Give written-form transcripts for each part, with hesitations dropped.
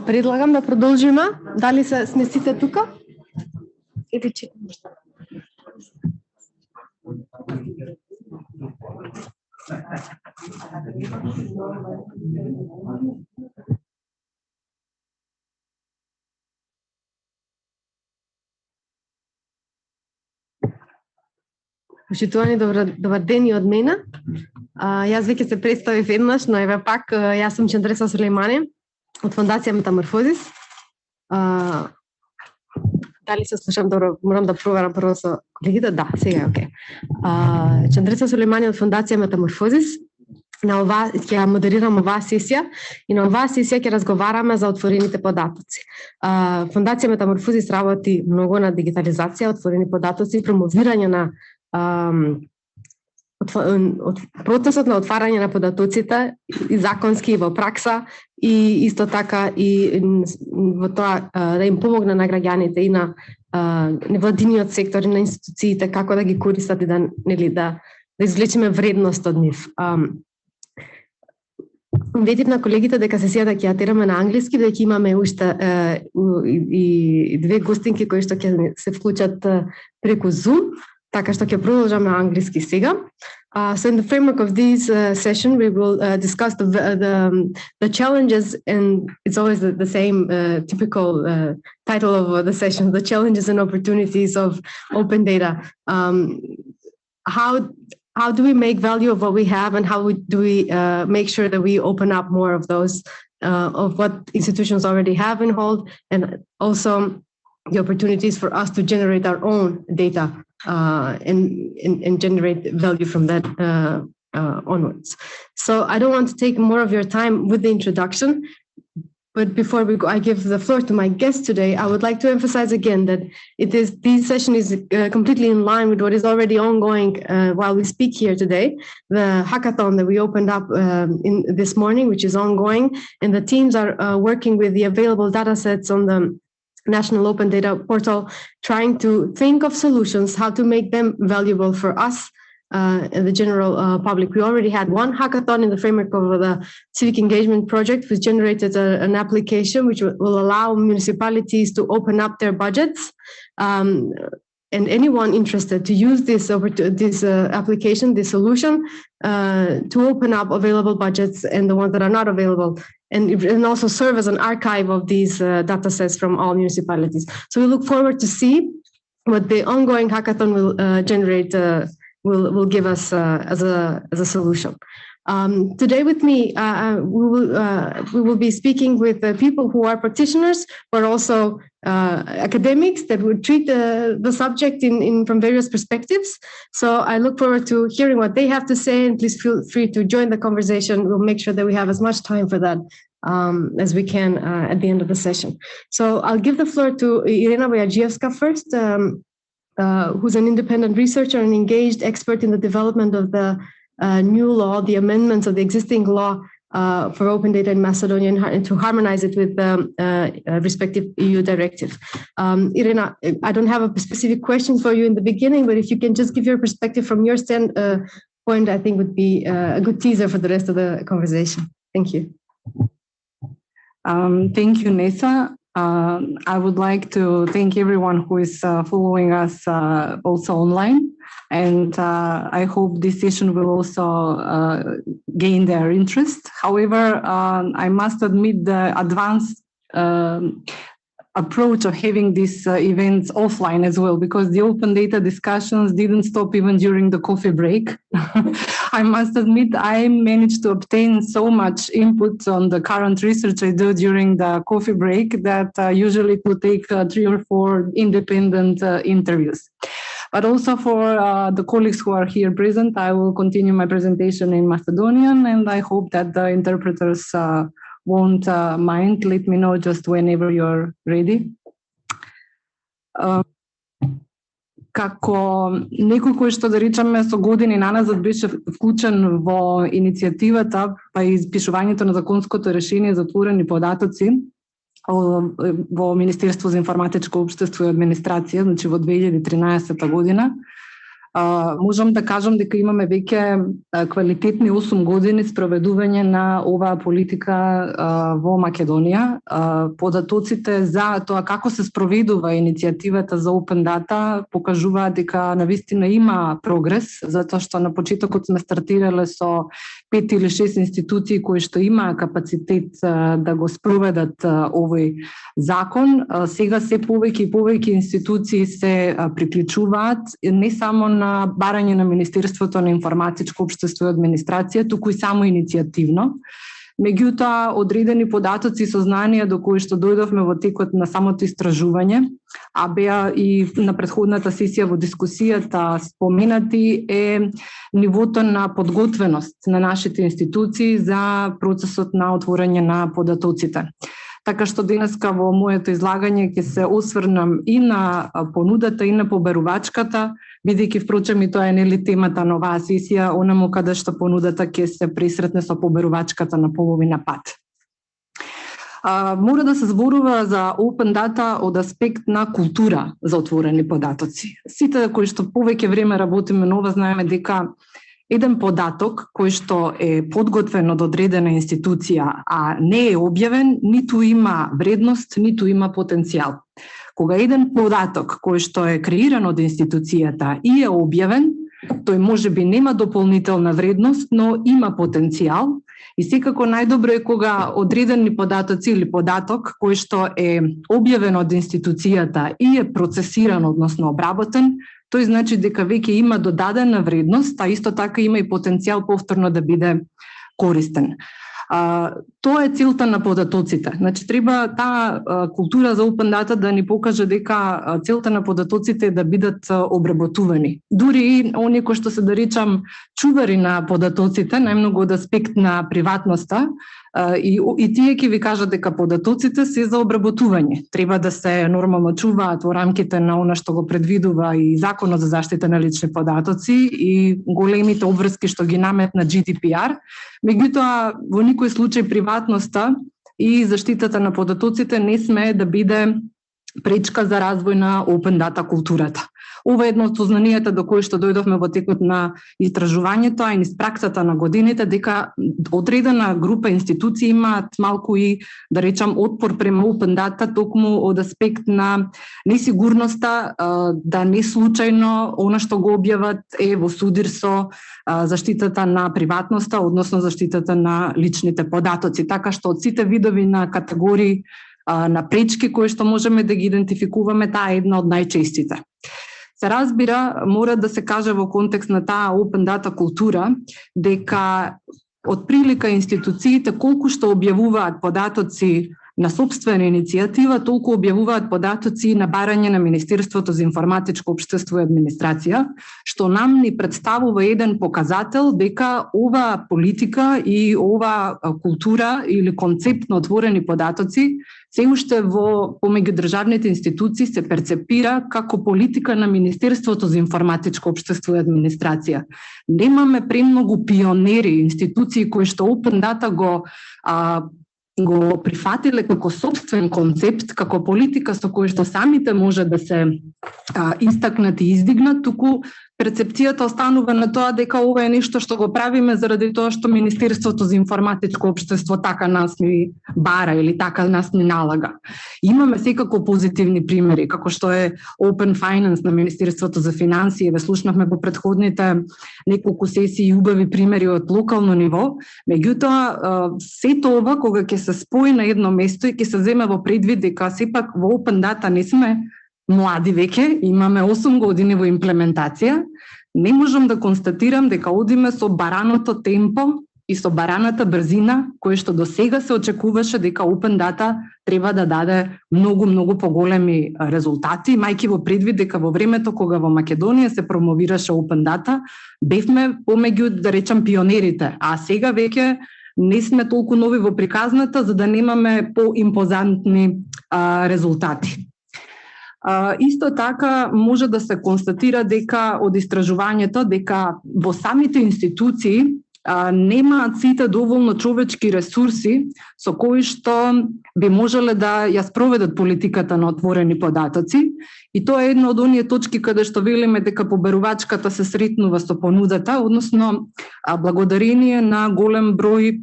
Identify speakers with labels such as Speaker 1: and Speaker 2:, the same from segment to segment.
Speaker 1: Предлагам да продолжиме. Дали сме сите тука? Или че? Почитувани, добар ден и од мене. Јас веќе се представив еднаш, но еве пак, јас сум Чандреса Сулеймани од Фондација Метаморфозис. Дали се слушам добро? Морам да проверам прво со колегите. Да, сега е окей. Чандреса Сулеймани од Фондација Метаморфозис. На ова ќе модерирам оваа сесија и на оваа сесија ќе разговараме за отворените податоци. Фондација Метаморфозис работи многу на дигитализација, отворени податоци, промовирање на процесот на отварање на податоците и законски и во пракса и исто така и во тоа да им помогне на граѓаните и на невладиниот сектор и на институциите како да ги користат и да извлечеме вредност од нив. Ветив на колегите дека сесијата ќе ја тераме на англиски, дека имаме уште и две гостинки кои што ќе се вклучат преку Zoom. Така што ќе продолжаме англиски сега. So in the framework of this session, we will discuss the challenges, and it's always the same typical title of the session, the challenges and opportunities of open data. How do we make value of what we have, and how do we make sure that we open up more of those, of what institutions already have in hold, and also the opportunities for us to generate our own data and generate value from that onwards. So I don't want to take more of your time with the introduction, but before we go, I give the floor to my guest today. I would like to emphasize again that this session is completely in line with what is already ongoing while we speak here today. The hackathon that we opened up in this morning, which is ongoing, and the teams are working with the available data sets on the National Open Data Portal, trying to think of solutions, how to make them valuable for us and the general public. We already had one hackathon in the framework of the Civic Engagement Project, which generated an application which will allow municipalities to open up their budgets. And anyone interested to use this application, this solution, to open up available budgets and the ones that are not available, and also serve as an archive of these data sets from all municipalities. So we look forward to see what the ongoing hackathon will generate, will give us as a solution. Today with me, we will be speaking with people who are practitioners, but also academics that would treat the subject from various perspectives. So I look forward to hearing what they have to say, and please feel free to join the conversation. We'll make sure that we have as much time for that as we can at the end of the session. So I'll give the floor to Irena Vojagiewska first, who's an independent researcher and engaged expert in the development of the new law, the amendments of the existing law for open data in Macedonia, and to harmonize it with the respective EU directive. Irena, I don't have a specific question for you in the beginning, but if you can just give your perspective from your standpoint, I think would be a good teaser for the rest of the conversation. Thank you.
Speaker 2: Thank you, Nessa. I would like to thank everyone who is following us also online, and I hope this session will also gain their interest. However, I must admit the advanced approach of having these events offline as well, because the open data discussions didn't stop even during the coffee break. I must admit I managed to obtain so much input on the current research I do during the coffee break that usually it would take 3 or 4 independent interviews. But also for the colleagues who are here present, I will continue my presentation in Macedonian, and I hope that the interpreters won't mind. Let me know just whenever you're ready. Како некој кој што да речеме со години наназад беше вклучен во иницијативата па и испишувањето на законското решение за отворени податоци во Министерство за информатичко општество и администрација, значи во 2013 година, Можам да кажам дека имаме веќе квалитетни 8 години спроведување на оваа политика во Македонија. Податоците за тоа како се спроведува иницијативата за Open Data покажуваат дека навистина има прогрес, затоа што на почетокот сме стартирале со 5 или 6 институции кои што имаа капацитет да го спроведат овој закон. Сега се повеќе и повеќе институции се приклучуваат не само на барање на Министерството на информатичко општество и администрација, туку и само иницијативно. Меѓутоа, одредени податоци и сознанија до кои што дојдовме во текот на самото истражување, а беа и на претходната сесија во дискусијата споменати, е нивото на подготвеност на нашите институции за процесот на отворање на податоците. Така што денеска во моето излагање ќе се осврнам и на понудата и на побарувачката, бидејќи впрочем и тоа е нели темата на оваа сесија, онаму каде што понудата ќе се пресретне со побарувачката на половина пат. Мора да се зборува за Open Data од аспект на култура за отворени податоци. Сите кои што повеќе време работиме на ова знаеме дека еден податок кој што е подготвен од одредена институција, а не е објавен, ниту има вредност, ниту има потенцијал. Кога еден податок кој што е креиран од институцијата и е објавен, тој можеби нема дополнителна вредност, но има потенцијал. И секако најдобро е кога одредени податоци или податок кој што е објавен од институцијата и е процесиран, односно обработен, тој значи дека веќе има додадена вредност, а исто така има и потенцијал повторно да биде користен. Тоа е целта на податоците. Значи, треба таа култура за Open Data да ни покаже дека целта на податоците е да бидат обработувани. Дури и оние кои што се да речам чувари на податоците, најмногу од аспект на приватноста, и тие ќе ви кажат дека податоците се за обработување. Треба да се нормално чуваат во рамките на она што го предвидува и Законот за заштита на лични податоци и големите обврски што ги наметна GDPR. Меѓутоа, во никој случај приватноста и заштитата на податоците не смее да биде пречка за развој на Open Data културата. Ова е едно од сознанијата до кои што дојдовме во текот на истражувањето, а и низ праксата на годините, дека одредена група институции имаат малку и, да речам, отпор према Open Data, токму од аспект на несигурноста, да не случајно она што го објават е во судир со заштитата на приватноста, односно заштитата на личните податоци. Така што од сите видови на категории на пречки кои што можеме да ги идентификуваме, таа е една од најчестите. Се разбира, мора да се каже во контекст на таа Open Data култура, дека од прилика институциите колку што објавуваат податоци на собствена иницијатива, толку објавуваат податоци на барање на Министерството за информатичко општество и администрација, што нам ни представува еден показател дека оваа политика и оваа култура или концепт на отворени податоци се уште во помеѓу државните институции се перцепира како политика на Министерството за информатичко општество и администрација. Немаме премногу пионери, институции кои што Open Data го прифатиле како собствен концепт, како политика со која што самите може да се истакнат и издигнат, туку перцепцијата останува на тоа дека ова е нешто што го правиме заради тоа што Министерството за информатичко општество така нас ни бара или така нас ни налага. Имаме секако позитивни примери, како што е Open Finance на Министерството за финансии, ве слушнавме во претходните неколку сесии убави примери од локално ниво, меѓутоа сето ова кога ќе се спои на едно место и ќе се земе во предвид дека сепак во Open Data не сме млади веќе, имаме 8 години во имплементација, не можам да констатирам дека одиме со бараното темпо и со бараната брзина, кој што до сега се очекуваше дека Open Data треба да даде многу поголеми резултати, мајки во предвид дека во времето кога во Македонија се промовираше Open Data, бевме помеѓу, да речам, пионерите, а сега веќе не сме толку нови во приказната за да немаме поимпозантни резултати. Исто така може да се констатира дека од истражувањето дека во самите институции немаат сите доволно човечки ресурси со кои што би можеле да ја спроведат политиката на отворени податоци. И тоа е една од оние точки каде што велиме дека побарувачката се сретнува со понудата, односно благодарение на голем број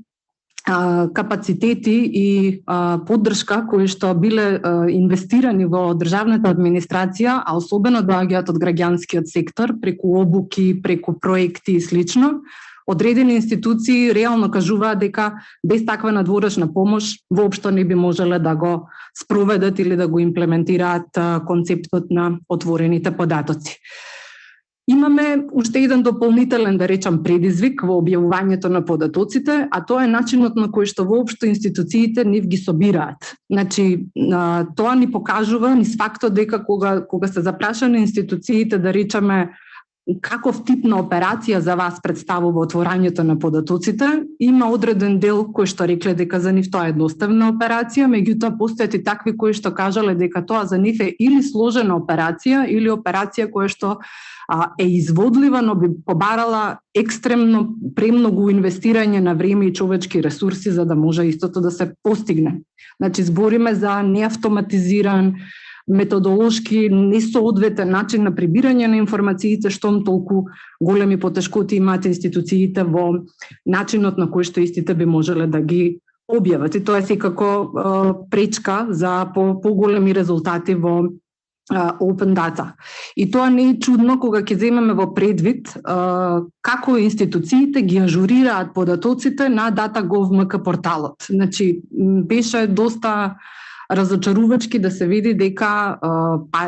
Speaker 2: капацитети и поддршка кои што биле инвестирани во државната администрација, а особено доаѓаат од граѓанскиот сектор преку обуки, преку проекти и слично, одредени институции реално кажуваат дека без таква надворешна помош воопшто не би можеле да го спроведат или да го имплементираат концептот на отворените податоци. Имаме уште еден дополнителен, да речам, предизвик во објавувањето на податоците, а тоа е начинот на кој што воопшто институциите нив ги собираат. Значи, тоа ни покажува низ фактот дека кога се запрашани институциите, да речеме, каков тип на операција за вас представува отворањето на податоците, има одреден дел кој што рекле дека за нив тоа е едноставна операција, меѓутоа постојат и такви кои што кажале дека тоа за нив е или сложена операција или операција која што е изводлива, но би побарала екстремно премногу инвестирање на време и човечки ресурси за да може истото да се постигне. Значи, збориме за неавтоматизиран, методолошки несоодветен начин на прибирање на информациите, штом толку големи потешкоти имаат институциите во начинот на кој што истите би можеле да ги објават. И тоа е секако пречка за поголеми резултати во open data. И тоа не е чудно кога ќе земеме во предвид како институциите ги ажурираат податоците на Data.gov.mk порталот. Значи, беше доста разочарувачки да се види дека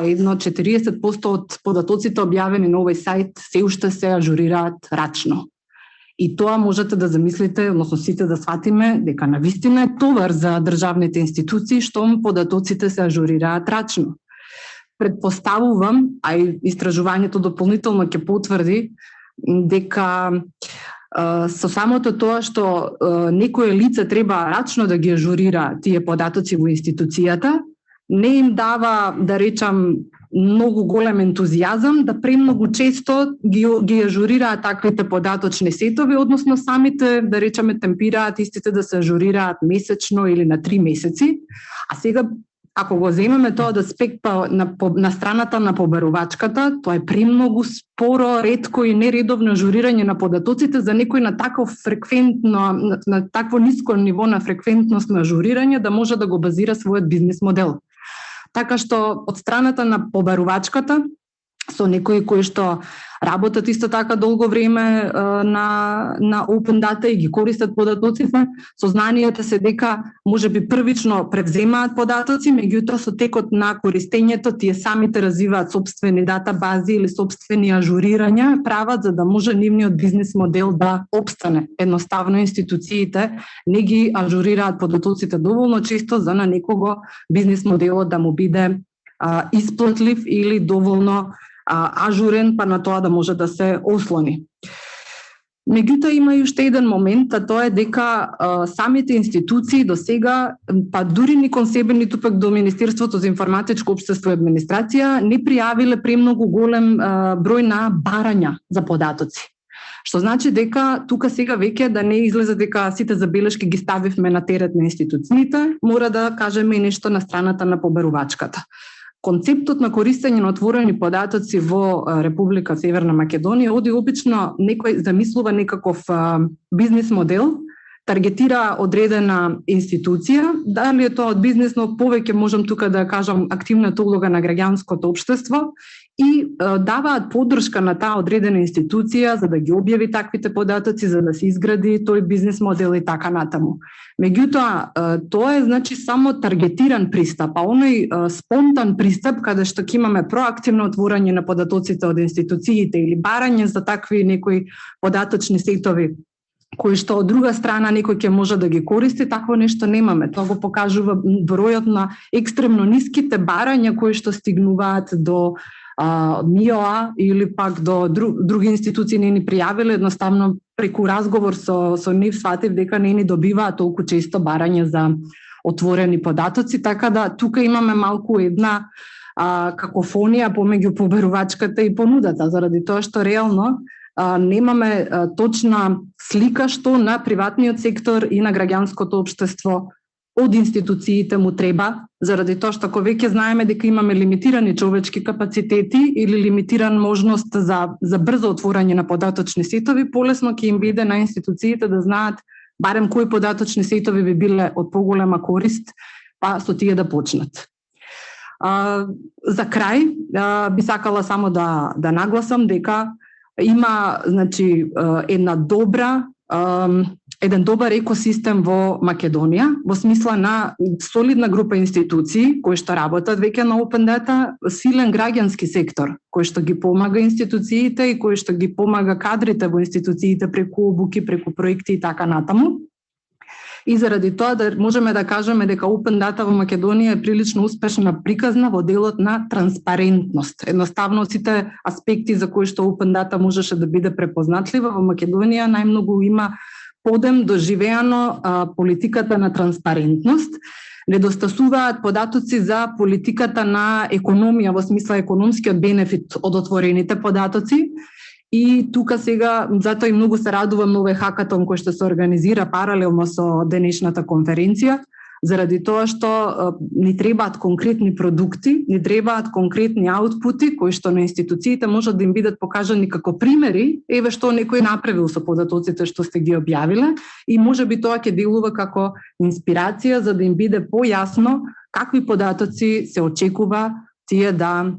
Speaker 2: едно 40% од податоците објавени на овој сајт се уште се ажурираат рачно. И тоа можете да замислите, односно сите да сватиме дека навистина е товар за државните институции штом податоците се ажурираат рачно. Предпоставувам, а и истражувањето дополнително ќе потврди дека со самото тоа што некое лице треба рачно да ги ажурира тие податоци во институцијата, не им дава, да речам, многу голем ентузијазам да премногу често ги ажурираат таквите податочни сетови, односно самите, да речеме, темпираат истите да се ажурираат месечно или на 3 месеци, а сега ако го земеме тоа да спекпа на страната на побарувачката, тоа е премногу споро, ретко и нередовно ажурирање на податоците за некој на такво ниско ниво на фреквентност на ажурирање да може да го базира својот бизнес модел. Така што од страната на побарувачката со некои кои што работат исто така долго време на open data и ги користат податоците, сознанието се дека можеби првично превземаат податоци, меѓутоа со текот на користењето тие самите развиваат собствени датабази или собствени ажурирања прават за да може нивниот бизнес модел да опстане. Едноставно институциите не ги ажурираат податоците доволно често за на некого бизнес моделот да му биде исплатлив или доволно ажурен, па на тоа да може да се ослони. Меѓутоа има и уште еден момент, а тоа е дека самите институции до сега, па дури ни кон себе, ниту пак до Министерството за информатичко општество и администрација, не пријавиле премногу голем број на барања за податоци. Што значи дека тука сега веќе да не излезе дека сите забелешки ги ставивме на терет на институциите, мора да кажеме и нешто на страната на побарувачката. Концептот на користење на отворени податоци во Република Северна Македонија оди обично некој замислува некаков бизнес модел, таргетира одредена институција, дали е тоа од бизнес, но повеќе можам тука да кажам активната улога на граѓанското општество и даваат поддршка на таа одредена институција за да ги објави таквите податоци, за да се изгради тој бизнес модел и така натаму. Меѓутоа, тоа е значи само таргетиран пристап, а оној спонтан пристап каде што ќе имаме проактивно отворање на податоците од институциите или барање за такви некои податочни сетови кои што од друга страна некој ќе може да ги користи, такво нешто немаме. Тоа го покажува бројот на екстремно ниските барања кои што стигнуваат до МИОА или пак до други институции не ни пријавиле, едноставно преку разговор со нив сватив дека не ни добиваат толку често барања за отворени податоци, така да тука имаме малку една какофонија помеѓу побарувачката и понудата, заради тоа што реално немаме точна слика што на приватниот сектор и на граѓанското општество од институциите му треба, заради тоа што ако веќе знаеме дека имаме лимитирани човечки капацитети или лимитиран можност за брзо отворање на податочни сетови, полесно ќе им биде на институциите да знаат барем кои податочни сетови би биле од поголема корист, па со тие да почнат. За крај би сакала само да нагласам дека има, значи, еден добар екосистем во Македонија, во смисла на солидна група институции кои што работат веќе на Open Data, силен граѓански сектор кој што ги помага институциите и кој што ги помага кадрите во институциите преку обуки, преку проекти и така натаму. И заради тоа да можеме да кажеме дека Open Data во Македонија е прилично успешна приказна во делот на транспарентност. Едноставно сите аспекти за кои што Open Data можеше да биде препознатлива во Македонија најмногу има подем доживеано политиката на транспарентност. Недостасуваат податоци за политиката на економија во смисла економскиот бенефит од отворените податоци. И тука сега, затоа и многу се радувам на овој хакатон кој што се организира паралелно со денешната конференција, заради тоа што ни требаат конкретни продукти, ни требаат конкретни аутпути кои што на институциите можат да им бидат покажани како примери, еве што некој направил со податоците што сте ги објавиле, и можеби тоа ќе делува како инспирација за да им биде појасно какви податоци се очекува тие да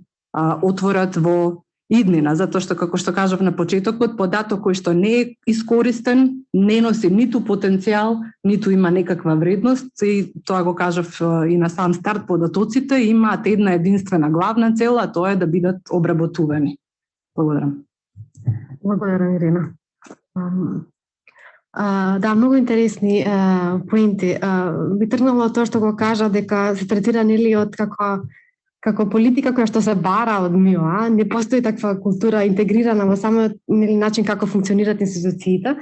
Speaker 2: отворат во иднина, затоа што, како што кажав на почетокот, податок кој што не е искористен, не носи ниту потенцијал, ниту има некаква вредност, и тоа го кажав и на сам старт, податоците имаат една единствена главна цел, а тоа е да бидат обработувани. Благодарам.
Speaker 1: Благодарам, Ирина. Да, многу интересни поинти. Би тргнала од тоа што го кажа дека се третира нели од како политика која што се бара од МИО, не постои таква култура интегрирана во самиот начин како функционираат институциите.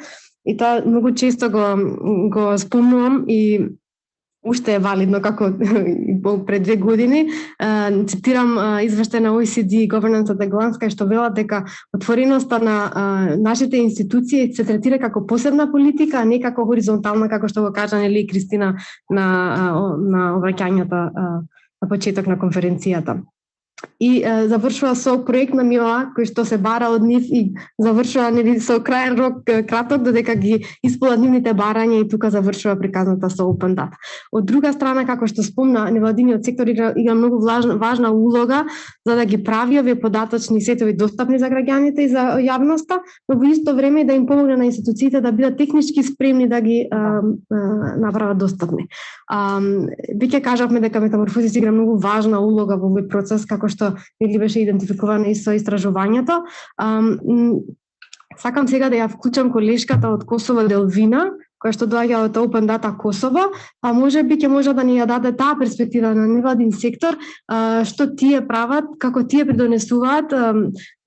Speaker 1: И тоа многу често го спомнувам и уште е валидно како пред 2 години. Цитирам извештај на OECD Governance at a Glance, кај што велат дека отвореноста на нашите институции се третира како посебна политика, а не како хоризонтална, како што го кажа нели Кристина на обраќањето на почеток на конференцијата. И завршува со проект на МИО кој што се бара од нив и завршува нели со краен рок краток додека ги исполнат нивните барања, и тука завршува приказната со Open Data. Од друга страна, како што спомна, невладиниот сектор игра многу важна улога за да ги прави овие податочни сетови достапни за граѓаните и за јавноста, но во исто време да им помогне на институциите да бидат технички спремни да ги направат достапни. Веќе кажавме дека Метаморфозис игра многу важна улога во овој процес, како што или беше идентификувано и со истражувањето. Сакам сега да ја вклучам колешката од Косово, Делвина, која што доаѓа од Open Data Косово, а можеби ќе може да ни ја даде таа перспектива на невладин сектор, што тие прават, како тие придонесуваат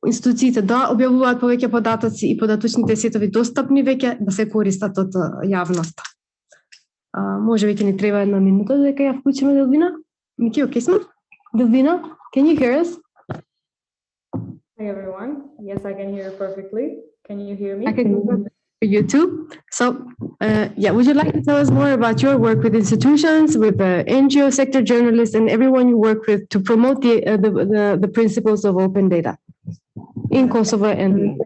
Speaker 1: институциите да објавуваат повеќе податоци и податочните сетови достапни веќе да се користат од јавноста. Можеби ќе ни треба 1 минута дека ја вклучиме Делвина. Мики, окей сме? Delvina, can you hear us?
Speaker 3: Hi everyone. Yes, I can hear you perfectly. Can you hear me?
Speaker 1: I can hear you too. So, would you like to tell us more about your work with institutions, with NGO sector journalists, and everyone you work with to promote the principles of open data in Kosovo? And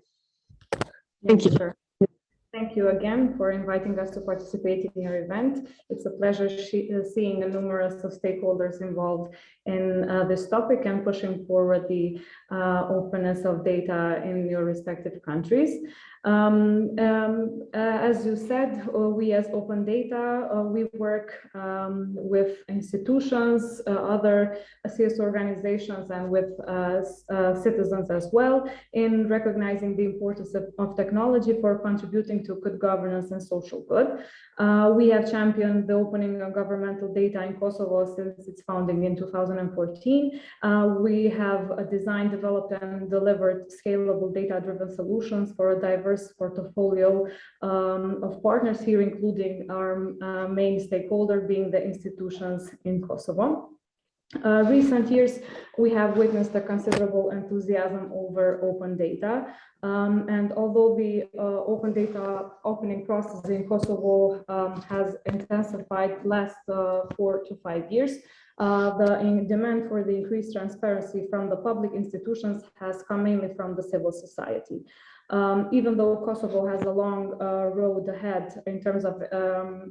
Speaker 1: thank you.
Speaker 3: Sure. Thank you again for inviting us to participate in your event. It's a pleasure seeing a numerous of stakeholders involved in this topic and pushing forward the openness of data in your respective countries. As you said, we as Open Data, we work with institutions, other CS organizations, and with citizens as well in recognizing the importance of technology for contributing to good governance and social good. We have championed the opening of governmental data in Kosovo since its founding in 2014. We have designed, developed, and delivered scalable data-driven solutions for a diverse portfolio of partners here, including our main stakeholder being the institutions in Kosovo. recent years, we have witnessed a considerable enthusiasm over open data. And although the open data opening process in Kosovo has intensified last 4 to 5 years, the demand for the increased transparency from the public institutions has come mainly from the civil society. Even though Kosovo has a long road ahead in terms of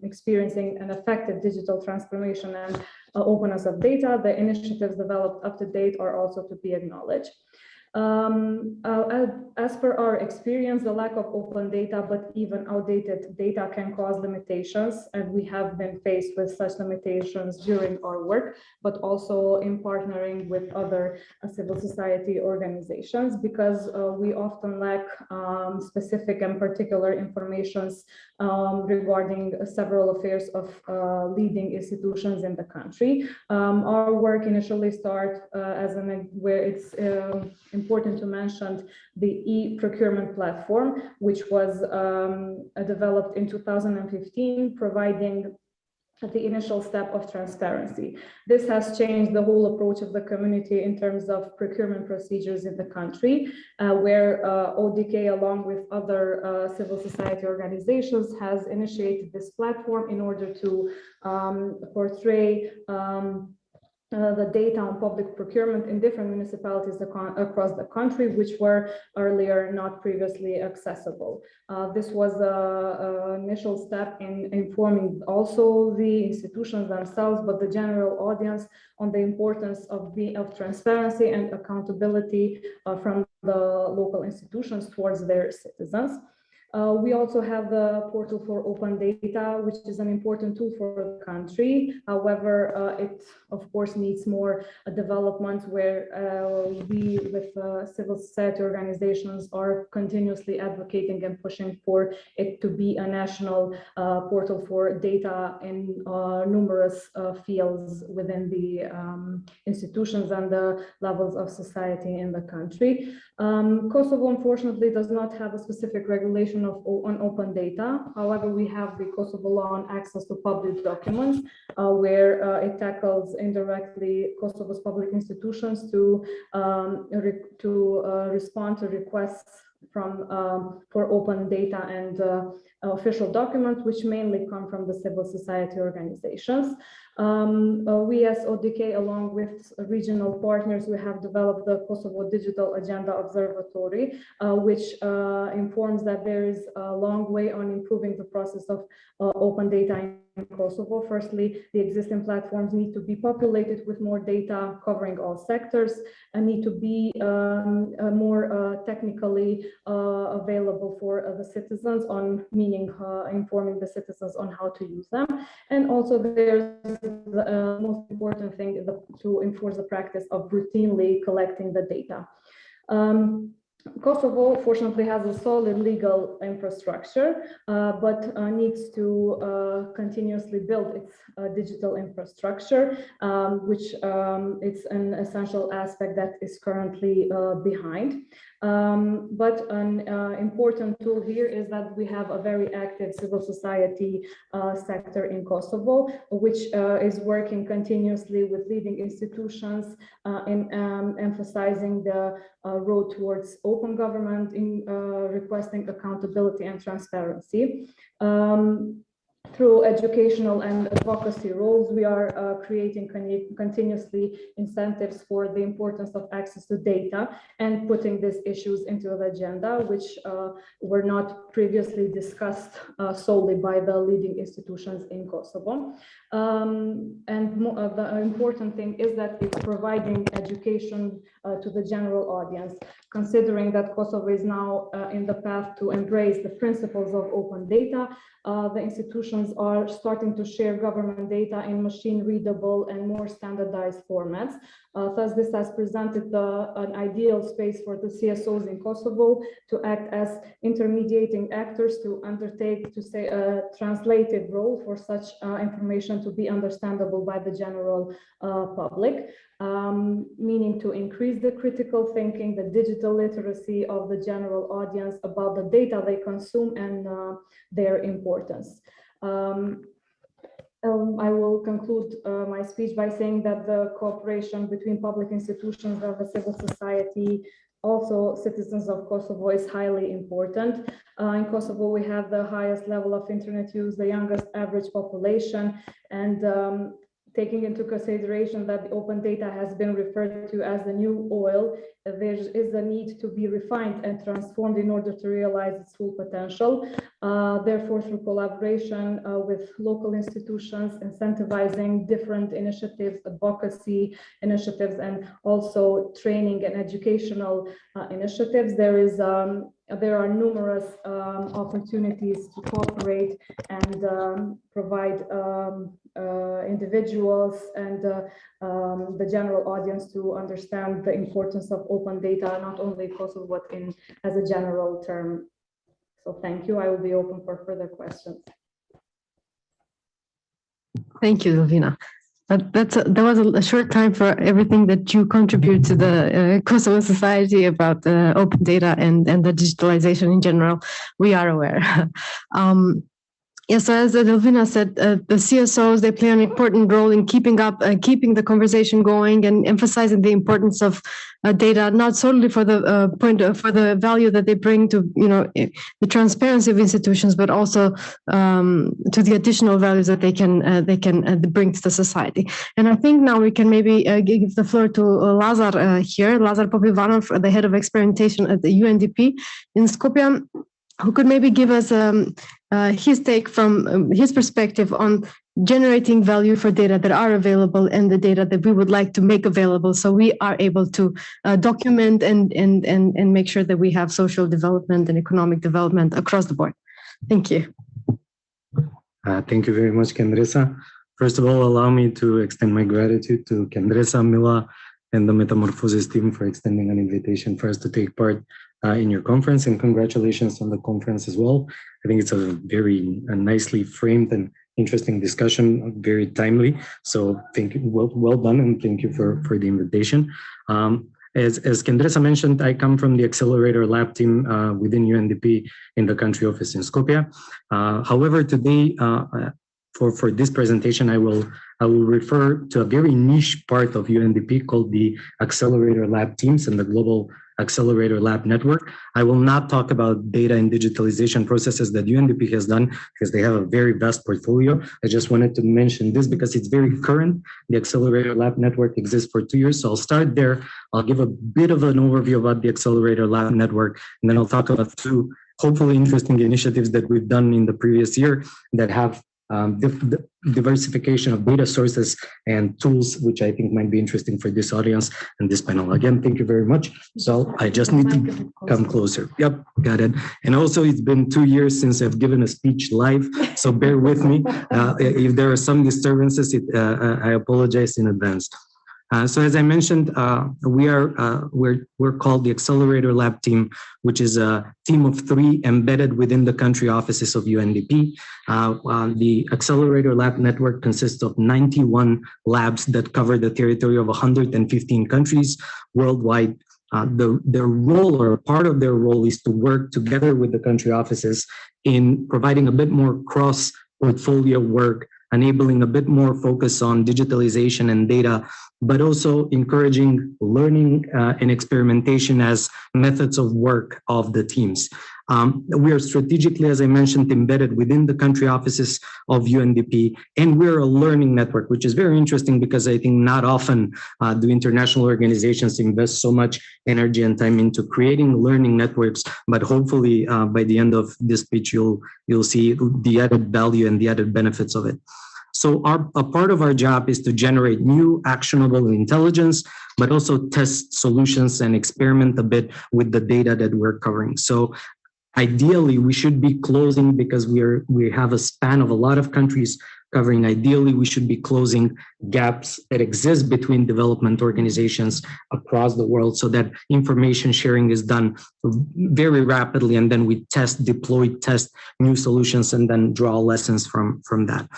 Speaker 3: experiencing an effective digital transformation and openness of data, the initiatives developed up to date are also to be acknowledged. As per our experience, the lack of open data, but even outdated data can cause limitations, and we have been faced with such limitations during our work, but also in partnering with other civil society organizations, because we often lack specific and particular informations regarding several affairs of leading institutions in the country. Our work initially started where it's important to mention the e-procurement platform, which was developed in 2015, providing the initial step of transparency. This has changed the whole approach of the community in terms of procurement procedures in the country, where ODK, along with other civil society organizations, has initiated this platform in order to portray the data on public procurement in different municipalities across the country, which were earlier not previously accessible. This was an initial step in informing also the institutions themselves, but the general audience on the importance of transparency and accountability from the local institutions towards their citizens. We also have the portal for open data, which is an important tool for the country. However, it of course needs more development, where we with civil society organizations are continuously advocating and pushing for it to be a national portal for data in numerous fields within the institutions and the levels of society in the country. Kosovo, unfortunately, does not have a specific regulation on open data. However, we have the Kosovo law on access to public documents, where it tackles indirectly Kosovo's public institutions to respond to requests for open data and official documents, which mainly come from the civil society organizations. We as ODK, along with regional partners, we have developed the Kosovo Digital Agenda Observatory, which informs that there is a long way on improving the process of open data in Kosovo. Firstly, the existing platforms need to be populated with more data covering all sectors and need to be more technically available for the citizens, meaning informing the citizens on how to use them. And also there's the most important thing is to enforce the practice of routinely collecting the data. Kosovo, fortunately, has a solid legal infrastructure, but needs to continuously build its digital infrastructure, which it's an essential aspect that is currently behind. But an important tool here is that we have a very active civil society sector in Kosovo, which is working continuously with leading institutions in emphasizing the road towards open government, in requesting accountability and transparency. Through educational and advocacy roles, we are creating continuously incentives for the importance of access to data and putting these issues into the agenda, which were not previously discussed solely by the leading institutions in Kosovo. And the important thing is that it's providing education to the general audience, considering that Kosovo is now in the path to embrace the principles of open data. The institutions are starting to share government data in machine-readable and more standardized formats. Thus, this has presented an ideal space for the CSOs in Kosovo to act as intermediating actors to undertake, to say, a translative role for such information to be understandable by the general public, meaning to increase the critical thinking, the digital literacy of the general audience about the data they consume and their importance. I will conclude my speech by saying that the cooperation between public institutions and the civil society, also citizens of Kosovo, is highly important. In Kosovo, we have the highest level of internet use, the youngest average population, and taking into consideration that the open data has been referred to as the new oil, there is a need to be refined and transformed in order to realize its full potential. Therefore, through collaboration with local institutions, incentivizing different initiatives, advocacy initiatives, and also training and educational initiatives, there are numerous opportunities to cooperate and provide individuals and the general audience to understand the importance of open data, not only Kosovo, but as a general term. So thank you. I will be open for further questions.
Speaker 1: Thank you, Silvina. That was a short time for everything that you contribute to the Kosovo society about open data and the digitalization in general. We are aware. Yes, so as Delvina said, the CSOs, they play an important role in keeping the conversation going and emphasizing the importance of data, not solely for the value that they bring to, the transparency of institutions, but also to the additional values that they can bring to the society. And I think now we can maybe give the floor to Lazar here, Lazar Popivanov, the head of experimentation at the UNDP in Skopje, who could maybe give us his take from his perspective on generating value for data that are available and the data that we would like to make available, so we are able to document and make sure that we have social development and economic development across the board. Thank you.
Speaker 4: Thank you very much, Kendresa. First of all, allow me to extend my gratitude to Kendresa, Mila, and the Metamorphosis team for extending an invitation for us to take part in your conference, and congratulations on the conference as well. I think it's a very nicely framed and interesting discussion, very timely. So thank you, well done, and thank you for the invitation. As Kendresa mentioned, I come from the Accelerator Lab team within UNDP in the country office in Skopje. However, today, for this presentation, I will refer to a very niche part of UNDP called the Accelerator Lab teams and the Global Accelerator Lab Network. I will not talk about data and digitalization processes that UNDP has done because they have a very vast portfolio. I just wanted to mention this because it's very current. The Accelerator Lab Network exists for 2 years. So I'll start there. I'll give a bit of an overview about the Accelerator Lab Network, and then I'll talk about 2 hopefully interesting initiatives that we've done in the previous year that have the diversification of data sources and tools, which I think might be interesting for this audience and this panel. Again, thank you very much. So I just need to come closer. Yep, got it. And also, it's been 2 years since I've given a speech live, so bear with me. If there are some disturbances, I apologize in advance. So as I mentioned, we're called the Accelerator Lab team, which is a team of 3 embedded within the country offices of UNDP. The Accelerator Lab network consists of 91 labs that cover the territory of 115 countries worldwide. Their role, or part of their role, is to work together with the country offices in providing a bit more cross-portfolio work, enabling a bit more focus on digitalization and data, but also encouraging learning and experimentation as methods of work of the teams. We are strategically, as I mentioned, embedded within the country offices of UNDP, and we're a learning network, which is very interesting because I think not often do international organizations invest so much energy and time into creating learning networks, but hopefully by the end of this speech, you'll see the added value and the added benefits of it. So a part of our job is to generate new actionable intelligence, but also test solutions and experiment a bit with the data that we're covering. So ideally, we should be closing, because we have a span of a lot of countries covering. Ideally, we should be closing gaps that exist between development organizations across the world, so that information sharing is done very rapidly, and then we test new solutions, and then draw lessons from that.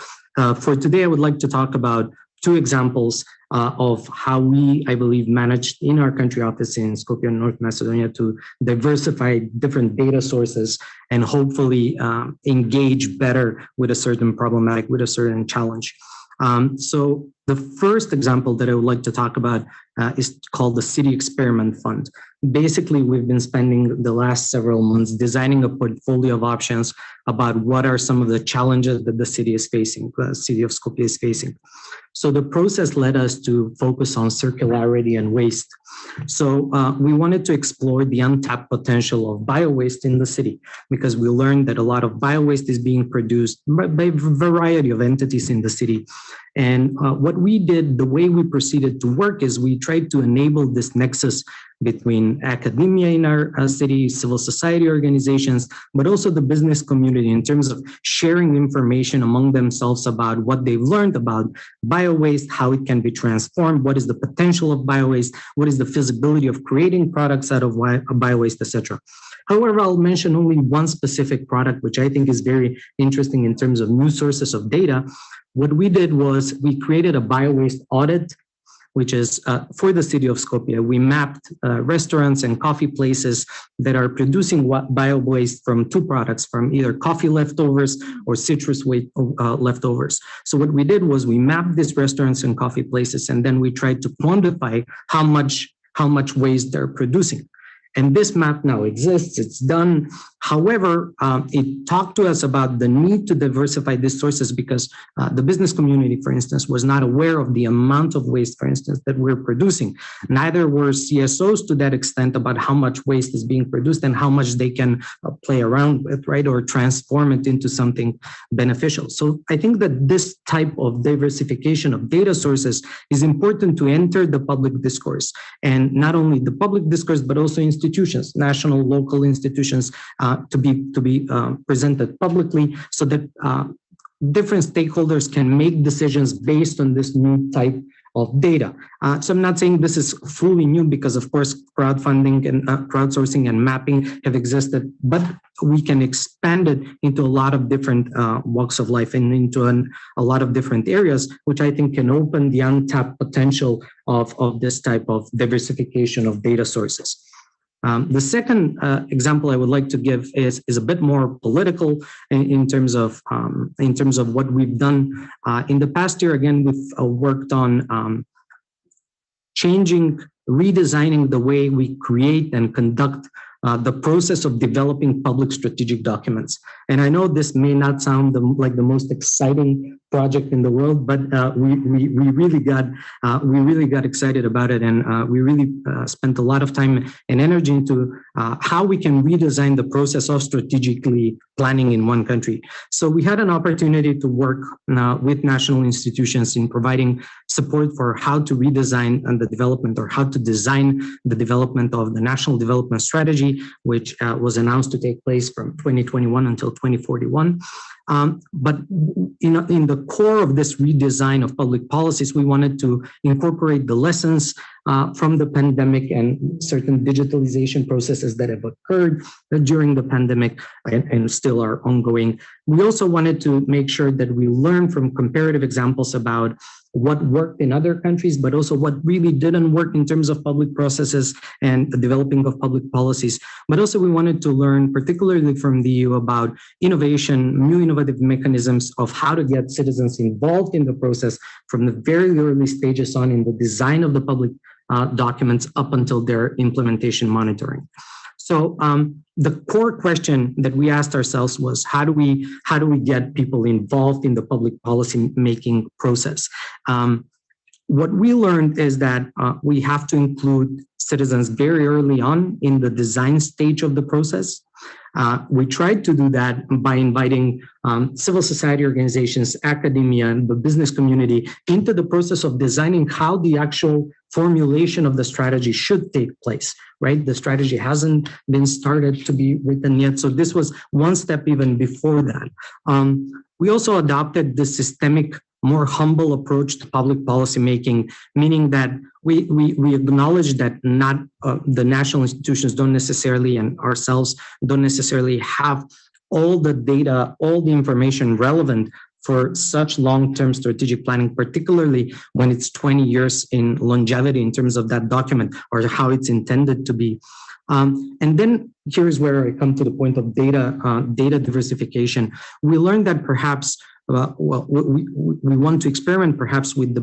Speaker 4: For today, I would like to talk about 2 examples of how we, I believe, managed in our country office in Skopje, North Macedonia, to diversify different data sources and hopefully engage better with a certain problematic, with a certain challenge. So the first example that I would like to talk about is called the City Experiment Fund. Basically, we've been spending the last several months designing a portfolio of options about what are some of the challenges that the city is facing, the city of Skopje is facing. So the process led us to focus on circularity and waste. So we wanted to explore the untapped potential of bio-waste in the city, because we learned that a lot of bio-waste is being produced by a variety of entities in the city. And what we did, the way we proceeded to work, is we tried to enable this nexus between academia in our city, civil society organizations, but also the business community in terms of sharing information among themselves about what they've learned about bio-waste, how it can be transformed, what is the potential of bio-waste, what is the feasibility of creating products out of bio-waste, etc. However, I'll mention only one specific product, which I think is very interesting in terms of new sources of data. What we did was we created a bio-waste audit, which is for the city of Skopje. We mapped restaurants and coffee places that are producing bio-waste from two products, from either coffee leftovers or citrus waste leftovers. So what we did was we mapped these restaurants and coffee places, and then we tried to quantify how much waste they're producing. And this map now exists, it's done. However, it talked to us about the need to diversify these sources, because the business community, for instance, was not aware of the amount of waste, for instance, that we're producing. Neither were CSOs to that extent about how much waste is being produced and how much they can play around with, right, or transform it into something beneficial. So I think that this type of diversification of data sources is important to enter the public discourse, and not only the public discourse, but also institutions, national, local institutions, to be presented publicly, so that different stakeholders can make decisions based on this new type of data. So I'm not saying this is fully new, because of course crowdfunding and crowdsourcing and mapping have existed, but we can expand it into a lot of different walks of life and into a lot of different areas, which I think can open the untapped potential of this type of diversification of data sources. The second example I would like to give is a bit more political in terms of what we've done in the past year. Again, we've worked on redesigning the way we create and conduct the process of developing public strategic documents. And I know this may not sound like the most exciting project in the world, but we really got excited about it, and we really spent a lot of time and energy into how we can redesign the process of strategically planning in one country. So we had an opportunity to work with national institutions in providing support for how to redesign the development, or how to design the development of the National Development Strategy, which was announced to take place from 2021 until 2041. But in the core of this redesign of public policies, we wanted to incorporate the lessons from the pandemic and certain digitalization processes that have occurred during the pandemic and still are ongoing. We also wanted to make sure that we learn from comparative examples about what worked in other countries, but also what really didn't work in terms of public processes and the developing of public policies. But also we wanted to learn, particularly from the EU, about innovation, new innovative mechanisms of how to get citizens involved in the process from the very early stages on in the design of the public documents up until their implementation monitoring. So the core question that we asked ourselves was, how do we get people involved in the public policy making process? What we learned is that we have to include citizens very early on in the design stage of the process. We tried to do that by inviting civil society organizations, academia, and the business community into the process of designing how the actual formulation of the strategy should take place, right? The strategy hasn't been started to be written yet. So this was one step even before that. We also adopted the systemic, more humble approach to public policy making, meaning that we acknowledge that not the national institutions don't necessarily, and ourselves don't necessarily have all the data, all the information relevant
Speaker 5: for such long-term strategic planning, particularly when it's 20 years in longevity in terms of that document or how it's intended to be. And then here's where I come to the point of data diversification. We learned that perhaps we want to experiment perhaps with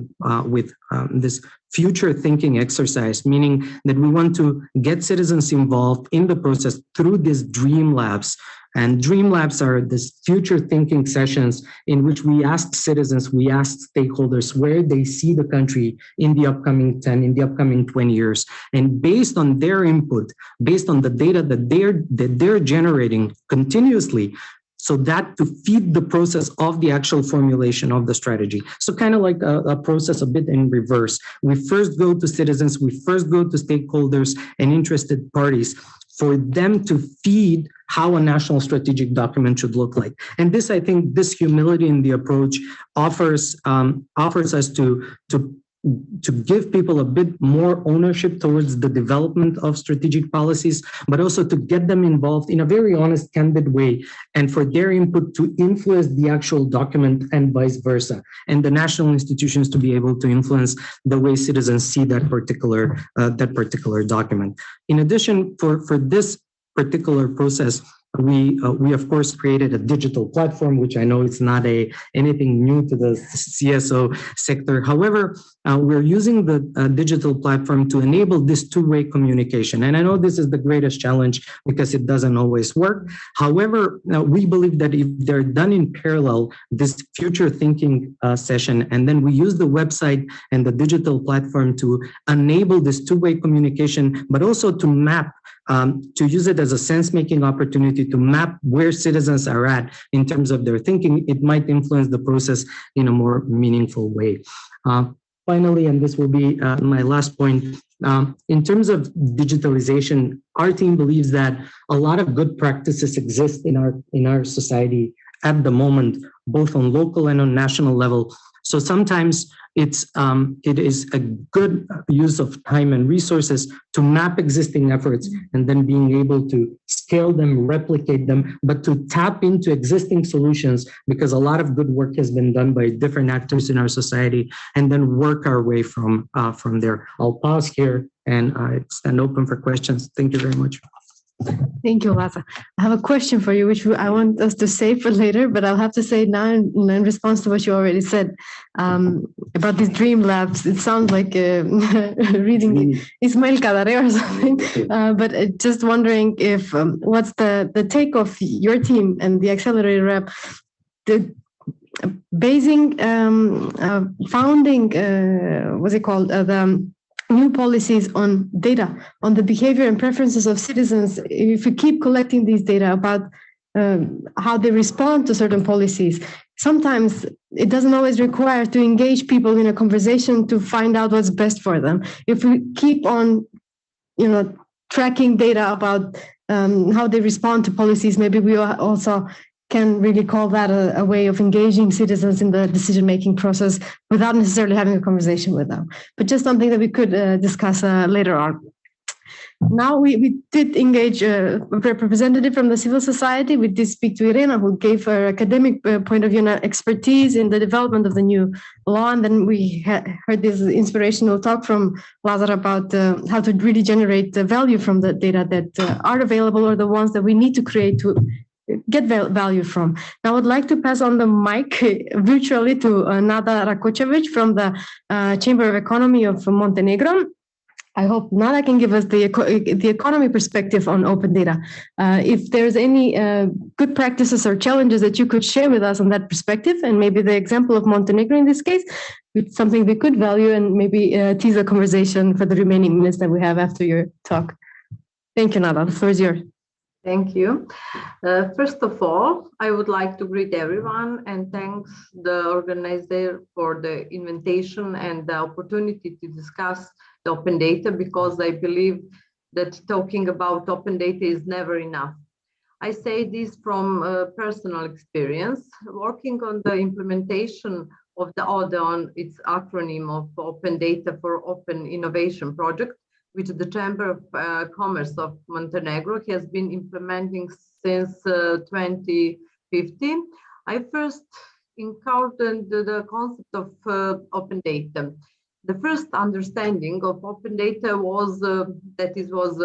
Speaker 5: this future thinking exercise, meaning that we want to get citizens involved in the process through these dream labs. And dream labs are these future thinking sessions in which we ask citizens, we ask stakeholders where they see the country in the upcoming 10, in the upcoming 20 years. And based on their input, based on the data that they're generating continuously, so that to feed the process of the actual formulation of the strategy. So kind of like a process a bit in reverse. We first go to citizens, we first go to stakeholders and interested parties for them to feed how a national strategic document should look like. And this, I think, this humility in the approach offers us to give people a bit more ownership towards the development of strategic policies, but also to get them involved in a very honest, candid way, and for their input to influence the actual document and vice versa, and the national institutions to be able to influence the way citizens see that particular document. In addition, for this particular process, we of course created a digital platform, which I know it's not anything new to the CSO sector. However, we're using the digital platform to enable this two-way communication. And I know this is the greatest challenge because it doesn't always work. However, we believe that if they're done in parallel, this future thinking session, and then we use the website and the digital platform to enable this two-way communication, but also to map, to use it as a sense-making opportunity to map where citizens are at in terms of their thinking, it might influence the process in a more meaningful way. Finally, and this will be my last point, in terms of digitalization, our team believes that a lot of good practices exist in our society at the moment, both on local and on national level. So sometimes it is a good use of time and resources to map existing efforts and then being able to scale them, replicate them, but to tap into existing solutions because a lot of good work has been done by different actors in our society, and then work our way from there. I'll pause here and stand open for questions. Thank you very much.
Speaker 1: Thank you, Laza. I have a question for you, which I want us to save for later, but I'll have to say now in response to what you already said about these dream labs. It sounds like reading Ismail Kadare or something, but just wondering if what's the take of your team and the Accelerator Rep, the basing, founding, what's it called, the new policies on data, on the behavior and preferences of citizens. If you keep collecting these data about how they respond to certain policies, sometimes it doesn't always require to engage people in a conversation to find out what's best for them. If we keep on, tracking data about how they respond to policies, maybe we also can really call that a way of engaging citizens in the decision-making process without necessarily having a conversation with them. But just something that we could discuss later on. Now we did engage a representative from the civil society. We did speak to Irena, who gave her academic point of view and expertise in the development of the new law. And then we heard this inspirational talk from Lazar about how to really generate the value from the data that are available, or the ones that we need to create to get value from. Now I would like to pass on the mic virtually to Nada Rakočević from the Chamber of Economy of Montenegro. I hope Nada can give us the economy perspective on open data. If there's any good practices or challenges that you could share with us on that perspective, and maybe the example of Montenegro in this case, it's something we could value, and maybe tease a conversation for the remaining minutes that we have after your talk. Thank you, Nada. The floor is yours.
Speaker 6: Thank you. First of all, I would like to greet everyone and thanks the organizer for the invitation and the opportunity to discuss the open data, because I believe that talking about open data is never enough. I say this from personal experience, working on the implementation of the ODON, its acronym of Open Data for Open Innovation Project, which the Chamber of Commerce of Montenegro has been implementing since 2015. I first encountered the concept of open data. The first understanding of open data was that it was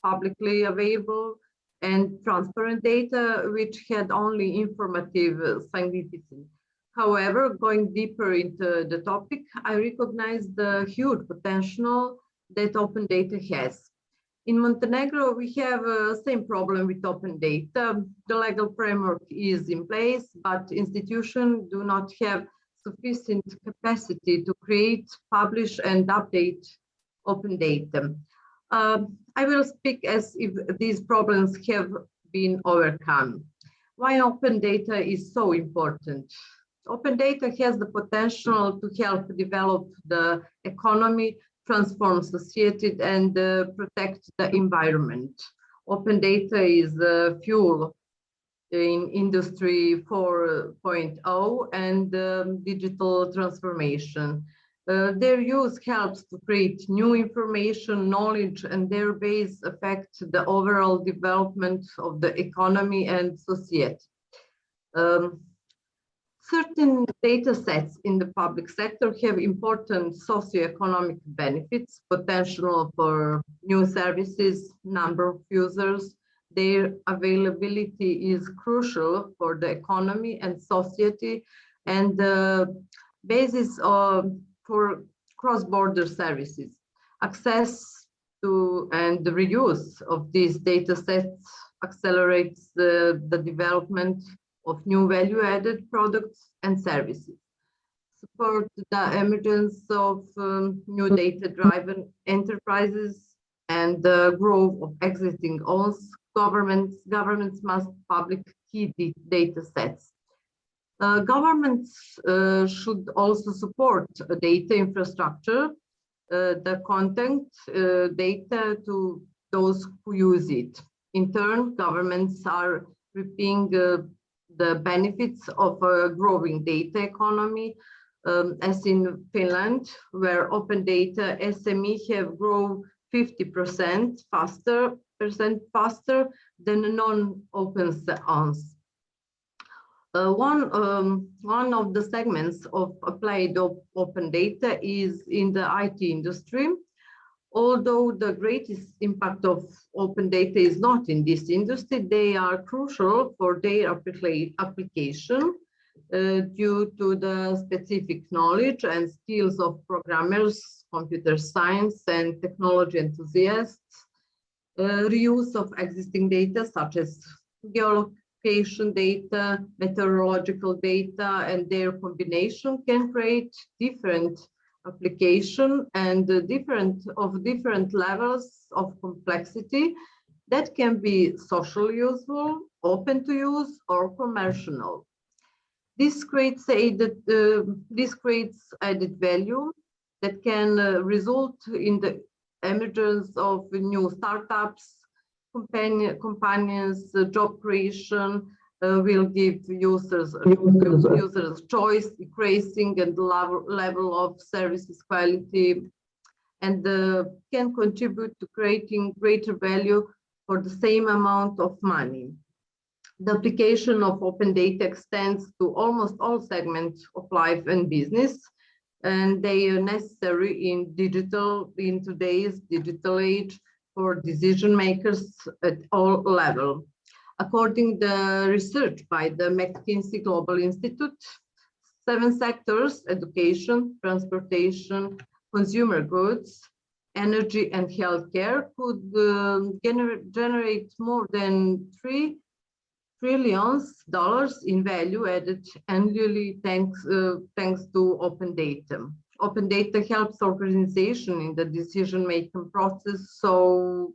Speaker 6: publicly available and transparent data, which had only informative significance. However, going deeper into the topic, I recognize the huge potential that open data has. In Montenegro, we have the same problem with open data. The legal framework is in place, but institutions do not have sufficient capacity to create, publish, and update open data. I will speak as if these problems have been overcome. Why open data is so important? Open data has the potential to help develop the economy, transform society, and protect the environment. Open data is the fuel in Industry 4.0 and digital transformation. Their use helps to create new information, knowledge, and thereby affect the overall development of the economy and society. Certain data sets in the public sector have important socioeconomic benefits, potential for new services, number of users. Their availability is crucial for the economy and society and the basis for cross-border services. Access to and the reuse of these data sets accelerates the development of new value-added products and services. Support the emergence of new data-driven enterprises and the growth of existing ones. Governments must publish key data sets. Governments should also support data infrastructure, the content data to those who use it. In turn, governments are reaping the benefits of a growing data economy, as in Finland, where open data SME have grown 50% faster than non-open ones. One of the segments of applied open data is in the IT industry. Although the greatest impact of open data is not in this industry, they are crucial for their application due to the specific knowledge and skills of programmers, computer science, and technology enthusiasts. Reuse of existing data such as geolocation data, meteorological data, and their combination can create different application and different levels of complexity that can be socially useful, open to use, or commercial. This creates added value that can result in the emergence of new startups, companions, job creation, will give users choice, increasing and level of services quality, and can contribute to creating greater value for the same amount of money. The application of open data extends to almost all segments of life and business, and they are necessary in today's digital age for decision makers at all levels. According to the research by the McKinsey Global Institute, 7 sectors: education, transportation, consumer goods, energy, and healthcare could generate more than $3 trillion in value added annually thanks to open data. Open data helps organization in the decision-making process, so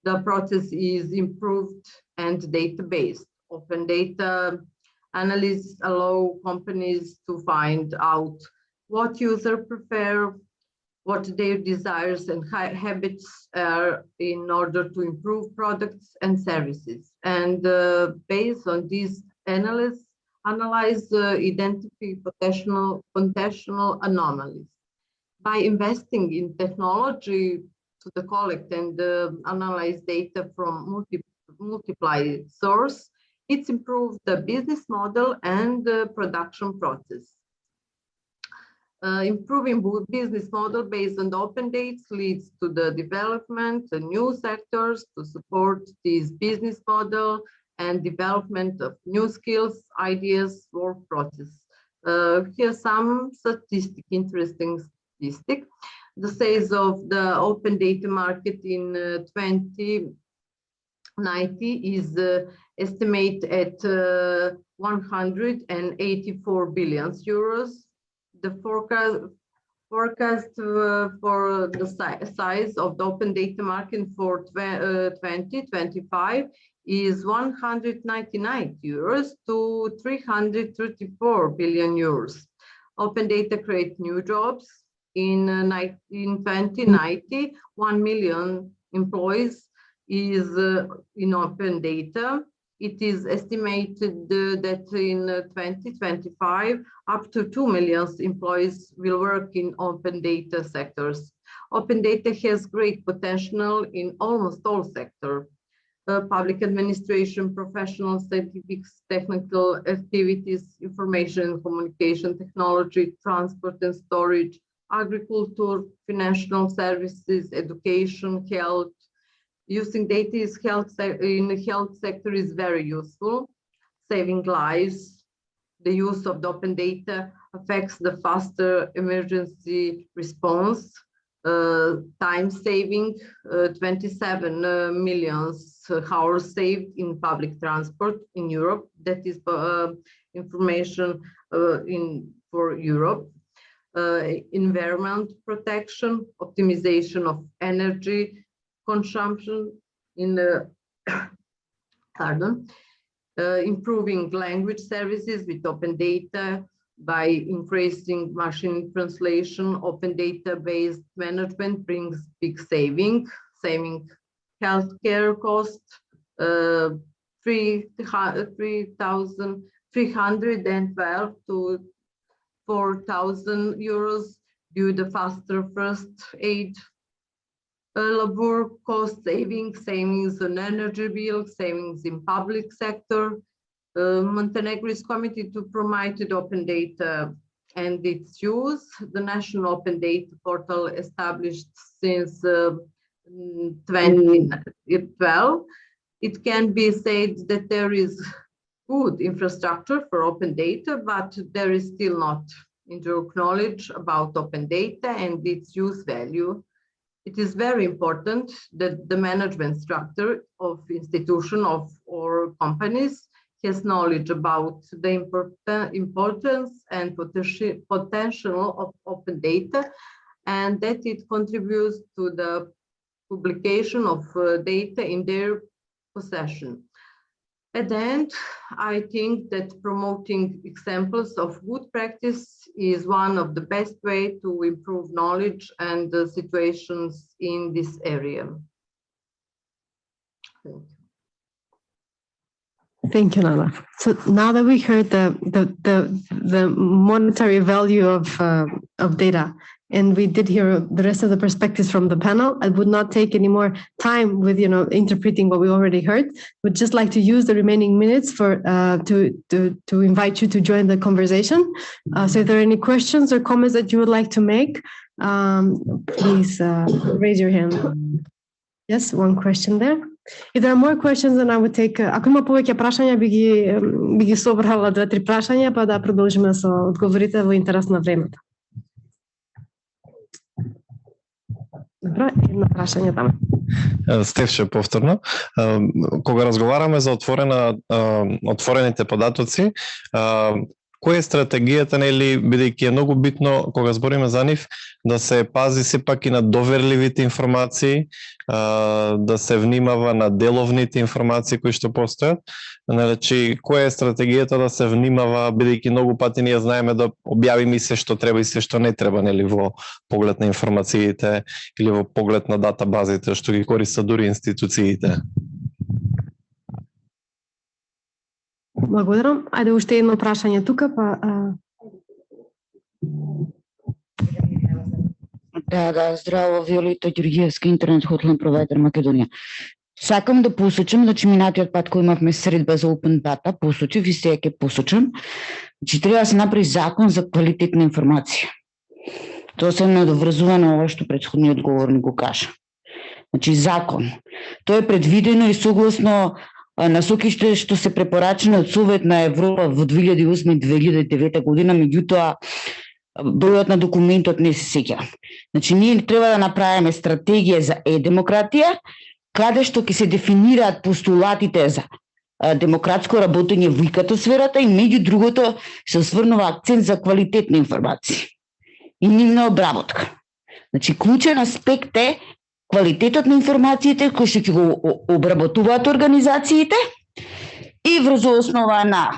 Speaker 6: the process is improved and data-based. Open data analysts allow companies to find out what users prefer, what their desires and habits are in order to improve products and services. And based on these analyze, identify potential anomalies. By investing in technology to collect and analyze data from multiple sources, It's improved the business model and the production process. Improving business model based on the open data leads to the development of new sectors to support this business model and development of new skills, ideas, work process. Here's some interesting statistic. The size of the open data market in 2090 is estimated at 184 billion euros. The forecast for the size of the open data market for 2025 is 199 euros to 334 billion euros. Open data create new jobs. In 2090, 1 million employees is in open data. It is estimated that in 2025, up to 2 million employees will work in open data sectors. Open data has great potential in almost all sectors. Public administration, professional, scientific, technical activities, information and communication technology, transport and storage, agriculture, financial services, education, health. Using data in the health sector is very useful, saving lives. The use of the open data affects the faster emergency response, time saving, 27 million hours saved in public transport in Europe. That is information for Europe. Environment protection, optimization of energy consumption in the improving language services with open data by increasing machine translation. Open data-based management brings big saving healthcare costs, 3,312 to 4,000 euros due to faster first aid. Labor cost savings on energy bill, savings in public sector. Montenegro is committed to promote open data and its use. The National Open Data Portal established since 2012. It can be said that there is good infrastructure for open data, but there is still not enough knowledge about open data and its use value. It is very important that the management structure of institution or companies has knowledge about the importance and potential of open data, and that it contributes to the publication of data in their possession. At the end, I think that promoting examples of good practice is one of the best way to improve knowledge and the situations in this area.
Speaker 1: Thank you, Nada. So now that we heard the monetary value of data, and we did hear the rest of the perspectives from the panel, I would not take any more time with interpreting what we already heard. Would just like to use the remaining minutes to invite you to join the conversation. So if there are any questions or comments that you would like to make, please raise your hand. Yes, one question there. If there are more questions, then I would take. Ако има повеќе прашања, би ги собрала 2-3 прашања, па да продолжиме со одговорите во интерес на времето. Добро, едно прашање таму.
Speaker 7: Стефче, повторно. Кога разговараме за отворените податоци, која е стратегијата, нели, бидејќи е многу битно кога збориме за нив да се пази сепак и на доверливите информации, да се внимава на деловните информации кои што постојат. Значи, која е стратегијата да се внимава, бидејќи многу пати ние знаеме да објавиме се што треба и се што не треба, нели, во поглед на информациите или во поглед на датабазите што ги користат дури институциите.
Speaker 1: Благодарам. Ајде уште едно прашање тука, па
Speaker 8: Да, здраво, Виолета Ѓурѓиевска, интернет хотлайн провайдер Македонија. Сакам да посочам, значи минатиот пат кој имавме средба за Open Data, посочив и сега ќе посочам, че треба да се направи закон за квалитетна информација. Тоа се надоврзува на ова што претходниот говорник го кажа. Значи закон. Тоа е предвидено и согласно насоките што се препорачани од Совет на Европа во 2008 и 2009 година, меѓутоа бројот на документот не се сеќа. Значи ние треба да направиме стратегија за демократија, каде што ќе се дефинираат постулатите за демократско работење во ИКТ сферата и меѓу другото се осврнува акцент за квалитетна информација и нивна обработка. Значи клучен аспект е квалитетот на информациите кои што ќе го обработуваат организациите и врз основа на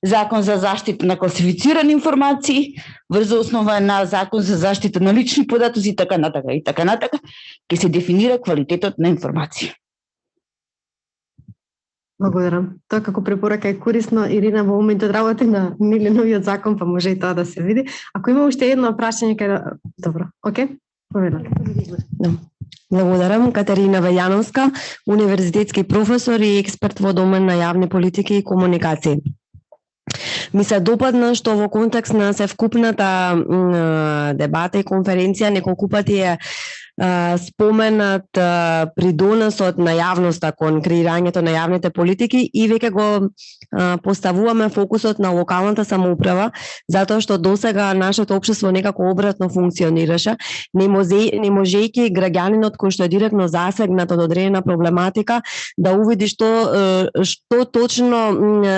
Speaker 8: Закон за заштита на класифицирани информации, врз основа на Закон за заштита на лични податоци и така натака, ќе се дефинира квалитетот на информација.
Speaker 1: Благодарам. Тоа како препорака е корисно. Ирина во моментот работи на новиот закон, па може и тоа да се види. Ако има уште едно прашање, добро, окей? Повелате.
Speaker 9: Благодарам. Катерина Вејановска, универзитетски професор и експерт во домен на јавни политики и комуникации. Ми се допадна што во контекст на севкупната дебата и конференција неколку пати е споменат придонесот на јавноста кон креирањето на јавните политики и веќе го поставуваме фокусот на локалната самоуправа, затоа што досега нашето општество некако обратно функционираше, не можејќи граѓанинот кој што е директно засегнат од одредена проблематика да увиди што точно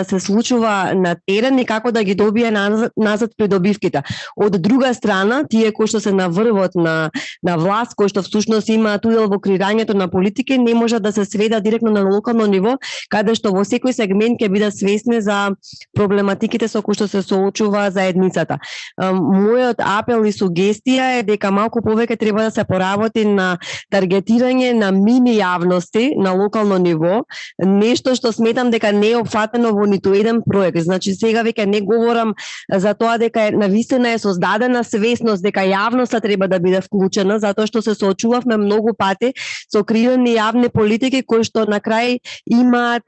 Speaker 9: се случува на терен и како да ги добие назад придобивките. Од друга страна, тие кои што се на врвот на власт, кои што всушност имаат удел во креирањето на политики, не може да се сведа директно на локално ниво, каде што во секој сегмент ќе бидат свесни за проблематиките со кои што се соочува заедницата. Мојот апел и сугестија е дека малку повеќе треба да се поработи на таргетирање на мини јавности на локално ниво, нешто што сметам дека не е опфатено во ниту еден проект. Значи сега веќе не говорам за тоа дека навистина е создадена свесност дека јавноста треба да биде вклучена, затоа што се соочувавме многу пати со креирани јавни политики кои што на крај имаат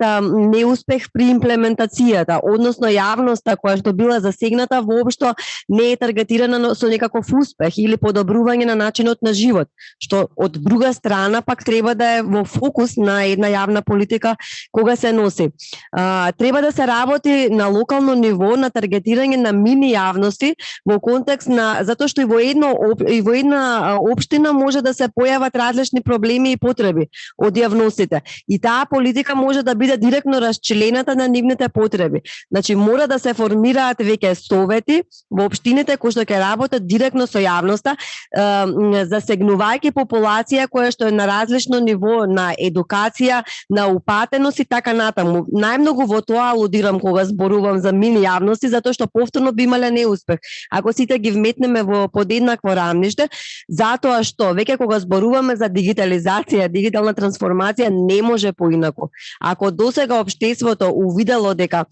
Speaker 9: неуспех при имплементацијата, односно јавноста која што била засегната воопшто не е таргетирана со некаков успех или подобрување на начинот на живот, што од друга страна пак треба да е во фокус на една јавна политика кога се носи. Треба да се работи на локално ниво на таргетирање на мини јавности во контекст на затоа што и во една општина може да се појават различни проблеми и потреби од јавностите. И таа политика може да биде директно расчлената на нивните потреби. Значи мора да се формираат веќе совети во општините кои што ќе работат директно со јавноста, засегнувајќи популација која што е на различно ниво на едукација, на упатеност и така натаму. Најмногу во тоа алудирам кога зборувам за мини јавности, затоа што повторно би имале неуспех. Ако сите ги вметнеме во подеднакво рамниште, затоа што веќе кога зборуваме за дигитализација, дигитална трансформација, не може поинаку. Ако досега општеството увидело дека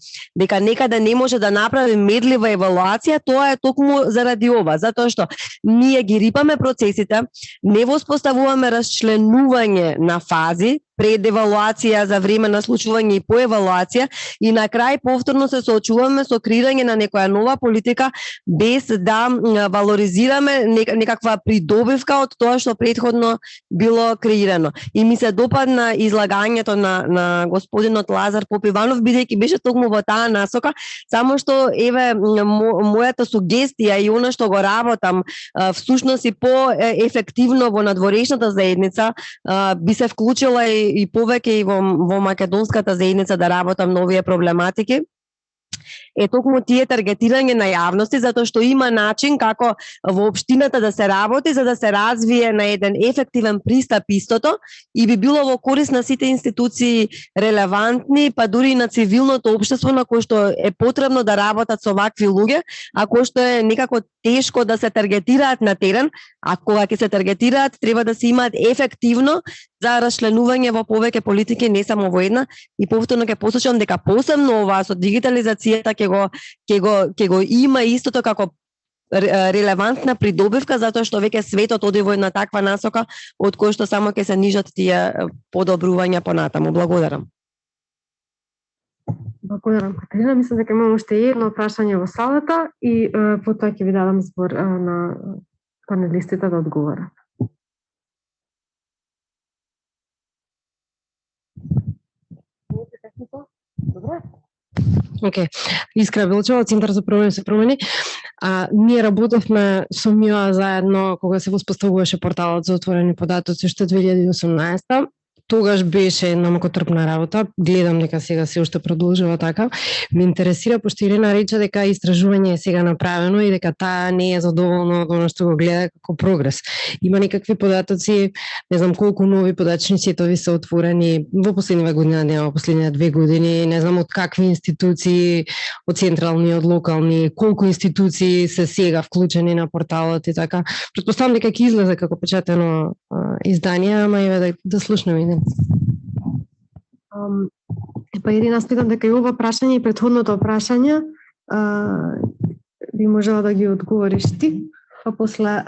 Speaker 9: некаде не може да направи мерлива евалуација, тоа е токму заради ова, затоа што ние ги рипаме процесите, не воспоставуваме расчленување на фази, пред евалуација, за време на случување и по евалуација, и на крај повторно се соочуваме со креирање на некоја нова политика без да валоризираме некаква придобивка од тоа што претходно било креирано. И ми се допадна излагањето на господинот Лазар Попиванов, бидејќи беше токму во таа насока, само што еве мојата сугестија и она што го работам всушност и по-ефективно во надворешната заедница би се вклучила и повеќе и во македонската заедница да работам на овие проблематики, е токму тие таргетирање на јавности, затоа што има начин како во општината да се работи за да се развие на еден ефективен пристап истото и би било во корист на сите институции релевантни, па дури и на цивилното општество на кое што е потребно да работат со вакви луѓе, а кој што е некако тешко да се таргетираат на терен, а кога ќе се таргетираат треба да се имаат ефективно за расчленување во повеќе политики, не само во една. И повторно ќе посочам дека посебно ова со дигитализацијата ќе го има истото како релевантна придобивка затоа што веќе светот оди во една таква насока од кој што само ќе се нижат тие подобрувања понатаму. Благодарам.
Speaker 1: Благодарам, Катерина. Мислам дека имам уште едно прашање во салата и потоа ќе ви дадам збор на панелистите да одговорат.
Speaker 9: Океј. Искра Билчева, Центар за промени се промени. Ние работевме со МИО заедно кога се воспоставуваше порталот за отворени податоци уште 2018. Тогаш беше една мокотрпна работа. Гледам дека сега се уште продолжува така. Ме интересира, пошто Ирена рече дека истражување е сега направено и дека таа не е задоволна од она што го гледа како прогрес. Има некакви податоци, не знам колку нови податочни сетови се отворени во последниве години, во последниве 2 години, не знам од какви институции, од централни, од локални, колку институции се сега вклучени на порталот и така. Претпоставам дека ќе излезе како печатено издание, ама еве да слушнеме.
Speaker 1: Па Ирина, спитам дека и ова прашање и претходното прашање би можела да ги одговориш ти, па после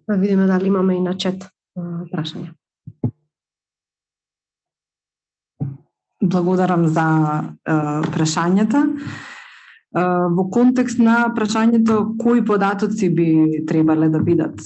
Speaker 1: да видиме дали имаме и на чат прашања.
Speaker 2: Благодарам за прашањата. Во контекст на прашањето кои податоци би требале да бидат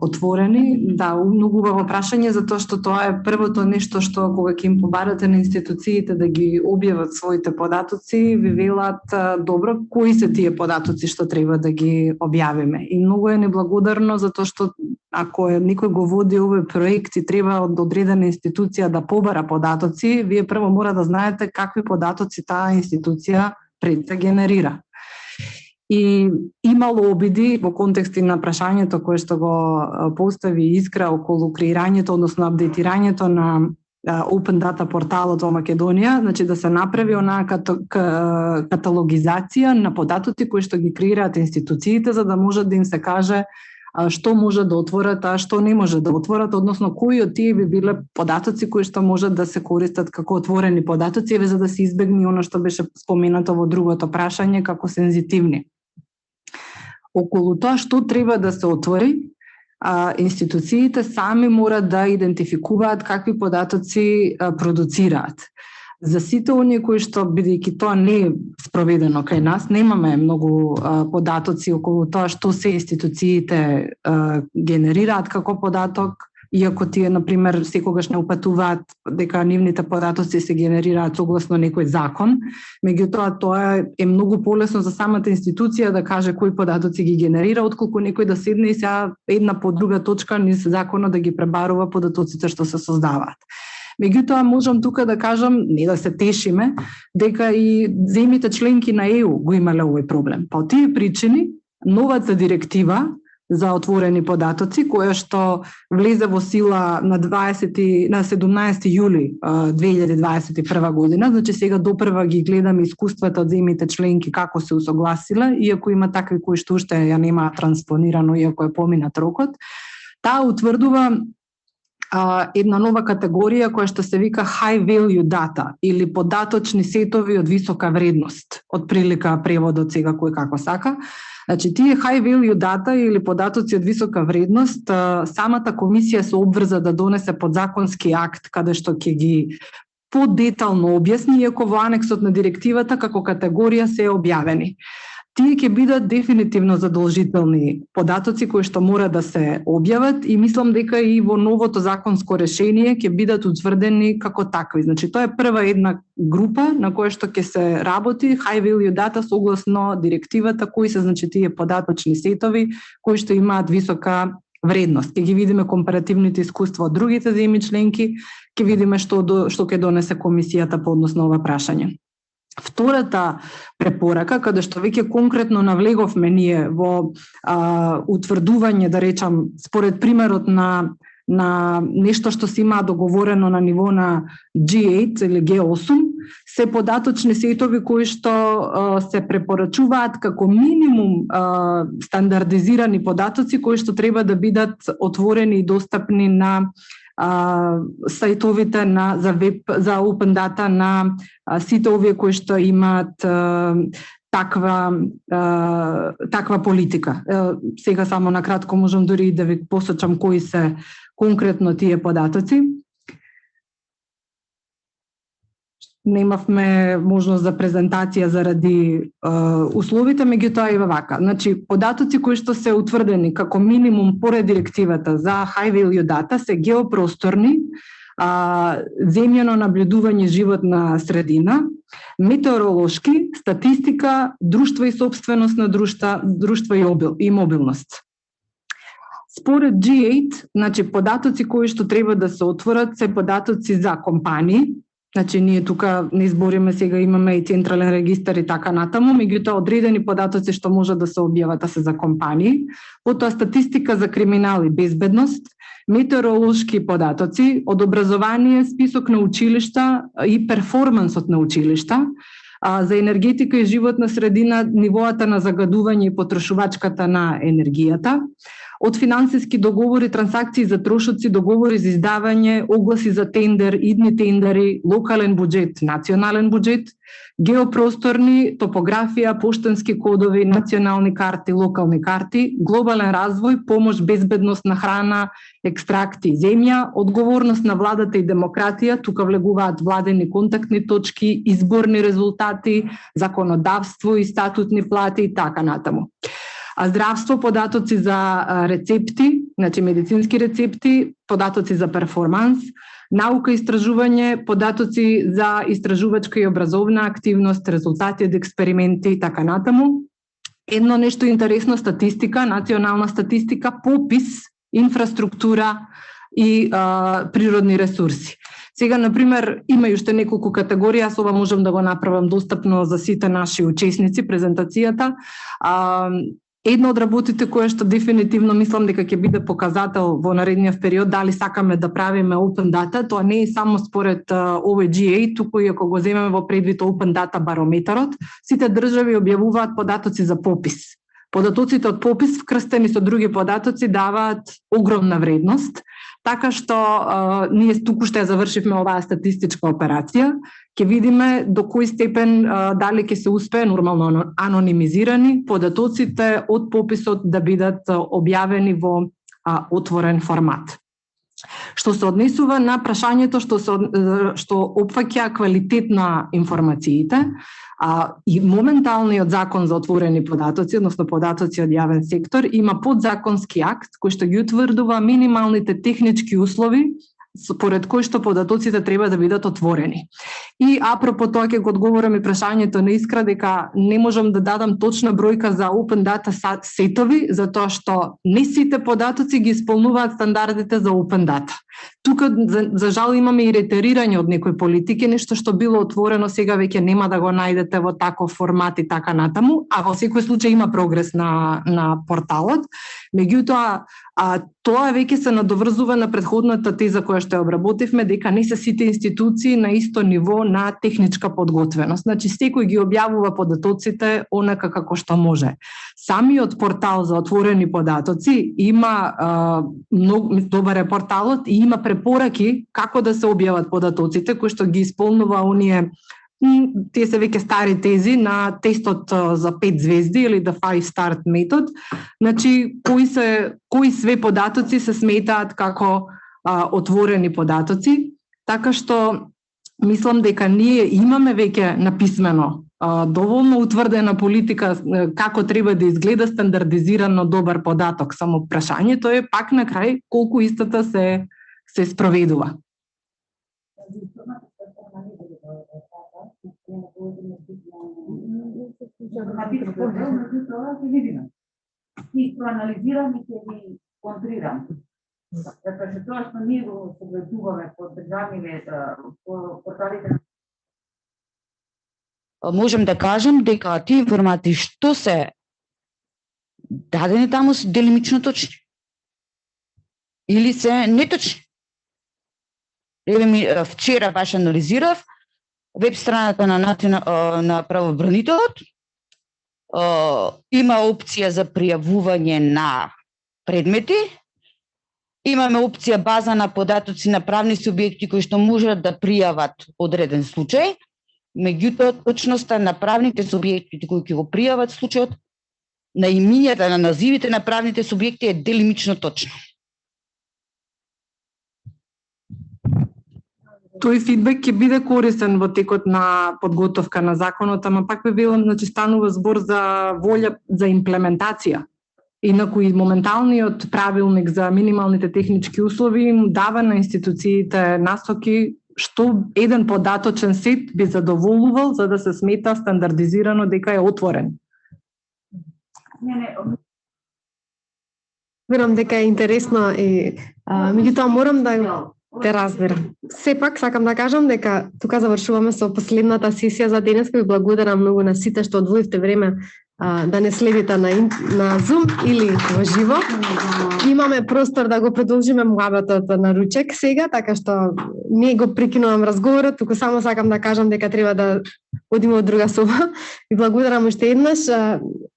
Speaker 2: отворени, да, многу убаво прашање, затоа што тоа е првото нешто што кога ќе им побарате на институциите да ги објават своите податоци, ви велат добро, кои се тие податоци што треба да ги објавиме. И многу е неблагодарно затоа што ако некој го води овој проект и треба од одредена институција да побара податоци, вие прво мора да знаете какви податоци таа институција пред да генерира. И имало обиди во контексти на прашањето кое што го постави Искра околу креирањето, односно апдейтирањето на Open Data порталот во Македонија, значи да се направи онаа каталогизација на податоци кои што ги креираат институциите за да може да им се каже што може да отворат, а што не може да отворат, односно кои од тие би биле податоци кои што можат да се користат како отворени податоци, за да се избегне оно што беше споменато во другото прашање како сензитивни. Околу тоа што треба да се отвори, институциите сами мора да идентификуваат какви податоци продуцираат. За сите оние кои што, бидејќи тоа не е спроведено кај нас, немаме многу податоци околу тоа што се институциите генерираат како податок, иако тие, например, секогаш не упатуваат дека нивните податоци се генерираат согласно некој закон, меѓутоа тоа е многу полесно за самата институција да каже кои податоци ги генерира, отколку некој да седне и сега една по друга точка низ законот да ги пребарува податоците што се создаваат. Меѓутоа, можам тука да кажам, не да се тешиме, дека и земјите членки на ЕУ го имале овој проблем. По тие причини, новата директива за отворени податоци, која што влезе во сила на 17 јули 2021 година, значи сега допрва ги гледаме искуствата од земјите членки како се усогласиле, иако има такви кои што уште ја немаат транспонирано, иако е поминат рокот, таа утврдува една нова категорија која што се вика high value data или податочни сетови од висока вредност. Од прилика преводот сега кој како сака. Значи тие high value data или податоци од висока вредност, самата комисија се обврза да донесе подзаконски акт каде што ќе ги подетално објасни, иако во анексот на директивата како категорија се објавени. Тие ќе бидат дефинитивно задолжителни податоци кои што мора да се објават и мислам дека и во новото законско решение ќе бидат утврдени како такви. Значи тоа е прва една група на која што ќе се работи high value data согласно директивата, кои се значи тие податочни сетови кои што имаат висока вредност. Ќе ги видиме компаративните искуства од другите земји членки, ќе видиме што ќе донесе комисијата по однос на ова прашање. Втората препорака, каде што веќе конкретно навлеговме ние во утврдување, да речам, според примерот на нешто што се има договорено на ниво на G8 или G8, се податочни сетови кои што се препорачуваат како минимум стандардизирани податоци кои што треба да бидат отворени и достапни на сајтовите за Open Data на сите овие кои што имаат таква политика. Сега само накратко можам дури да ви посочам кои се конкретно тие податоци. Немавме можност за презентација заради условите, меѓутоа и вака. Значи, податоци кои што се утврдени како минимум поред директивата за high value data се геопросторни, земјано наблюдување животна средина, метеоролошки, статистика, друштва и собственост на друштва и мобилност. Според G8, значи податоци кои што треба да се отворат се податоци за компании. Значи ние тука не избориме, сега имаме и централен регистар и така натаму, меѓутоа одредени податоци што може да се објават се за компании, потоа статистика за криминал и безбедност, метеоролошки податоци, од образование, список на училишта и перформансот на училишта, за енергетика и животна средина, нивоата на загадување и потрошувачката на енергијата, од финансиски договори, трансакции за трошоци, договори за издавање, огласи за тендер, идни тендери, локален буџет, национален буџет, геопросторни, топографија, поштенски кодови, национални карти, локални карти, глобален развој, помош, безбедност на храна, екстракти, земја, одговорност на владата и демократија, тука влегуваат владени контактни точки, изборни резултати, законодавство и статутни плати и така натаму. А здравство, податоци за рецепти, значи медицински рецепти, податоци за перформанс, наука и истражување, податоци за истражувачка и образовна активност, резултати од експерименти и така натаму. Едно нешто интересно, статистика, национална статистика, попис, инфраструктура и природни ресурси. Сега, например, има уште неколку категории, аз ова можам да го направам достапно за сите наши учесници, презентацијата. Едно од работите кое што дефинитивно мислам дека ќе биде показател во наредниот период дали сакаме да правиме open data, тоа не е само според овој G8, туку и ако го земеме во предвид open data барометарот, сите држави објавуваат податоци за попис. Податоците од попис вкрстени со други податоци даваат огромна вредност, така што ние туку што ја завршивме оваа статистичка операција, ќе видиме до кој степен дали ќе се успее нормално анонимизирани податоците од пописот да бидат објавени во отворен формат. Што се однесува на прашањето што опфаќа квалитет на информациите, и моменталниот закон за отворени податоци, односно податоци од јавен сектор, има подзаконски акт кој што ги утврдува минималните технички услови според кои што податоците треба да бидат отворени. И апропо тоа ќе го одговорам и прашањето на Искра дека не можам да дадам точна бројка за open data сетови, затоа што не сите податоци ги исполнуваат стандардите за open data. Тука за жал имаме и ретерирање од некои политики, нешто што било отворено сега веќе нема да го најдете во таков формат и така натаму, а во секој случај има прогрес на порталот. Меѓутоа, тоа веќе се надоврзува на претходната теза која што ја обработивме, дека не се сите институции на исто ниво на техничка подготвеност. Значи, секој ги објавува податоците онака како што може. Самиот портал за отворени податоци има многу добар е порталот и има препораки како да се објават податоците, кои што ги исполнува оние тие се веќе стари тези на тестот за 5 звезди или the 5-star метод. Значи, кои све податоци се сметаат како отворени податоци, така што мислам дека ние имаме веќе написмено доволно утврдена политика како треба да изгледа стандардизирано добар податок. Само прашањето е пак на крај колку истата се спроведува.
Speaker 10: И проанализирам и ќе ви контрирам. Така што тоа што ние го погледуваме по државните порталите,
Speaker 8: можем да кажем дека тие информации што се дадени таму се делимично точни или се неточни. Вчера баш анализирав веб страната на правобранителот, има опција за пријавување на предмети, имаме опција база на податоци на правни субјекти кои што можат да пријават одреден случај Меѓутоа, точноста на правните субјекти кои ќе го пријават случајот, на имињата, на називите на правните субјекти е делимично точно.
Speaker 2: Тој фидбек ќе биде корисен во текот на подготовка на законот, ама пак би било, значи станува збор за волја за имплементација. Инаку и моменталниот правилник за минималните технички услови им дава на институциите насоки што еден податочен сет би задоволувал за да се смета стандардизирано дека е отворен.
Speaker 1: Верам дека е интересно и меѓутоа морам да те разберам. Сепак сакам да кажам дека тука завршуваме со последната сесија за денес. Ви благодарам многу на сите што одвоивте време да не следите на Zoom или во живо. Имаме простор да го продолжиме муабетот на ручек сега, така што не го прекинувам разговорот, туку само сакам да кажам дека треба да одиме од друга соба. Ви благодарам уште еднаш.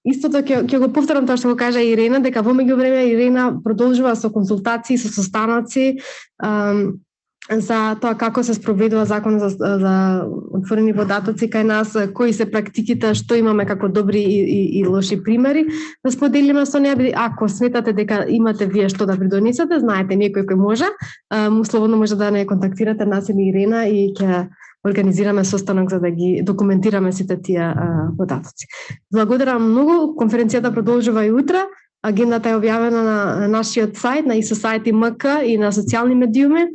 Speaker 1: Истото ќе го повторам тоа што го кажа Ирена, дека во меѓувреме Ирена продолжува со консултации, со состаноци за тоа како се спроведува закон за отворени податоци кај нас, кои се практиките, што имаме како добри и лоши примери, да споделиме со неа. Ако сметате дека имате вие што да придонесете, знаете некој кој може, слободно може да не контактирате нас или Ирена и ќе организираме состанок за да ги документираме сите тие податоци. Благодарам многу. Конференцијата продолжува и утре. Агендата е објавена на нашиот сајт, на ISO-Site.mk и на социјални медиуми.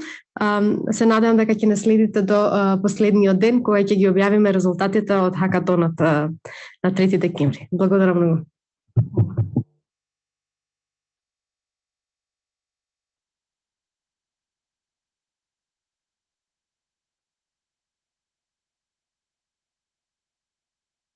Speaker 1: Се надевам дека ќе не следите до последниот ден, кога ќе ги објавиме резултатите од хакатонот на 3 декември. Благодарам многу.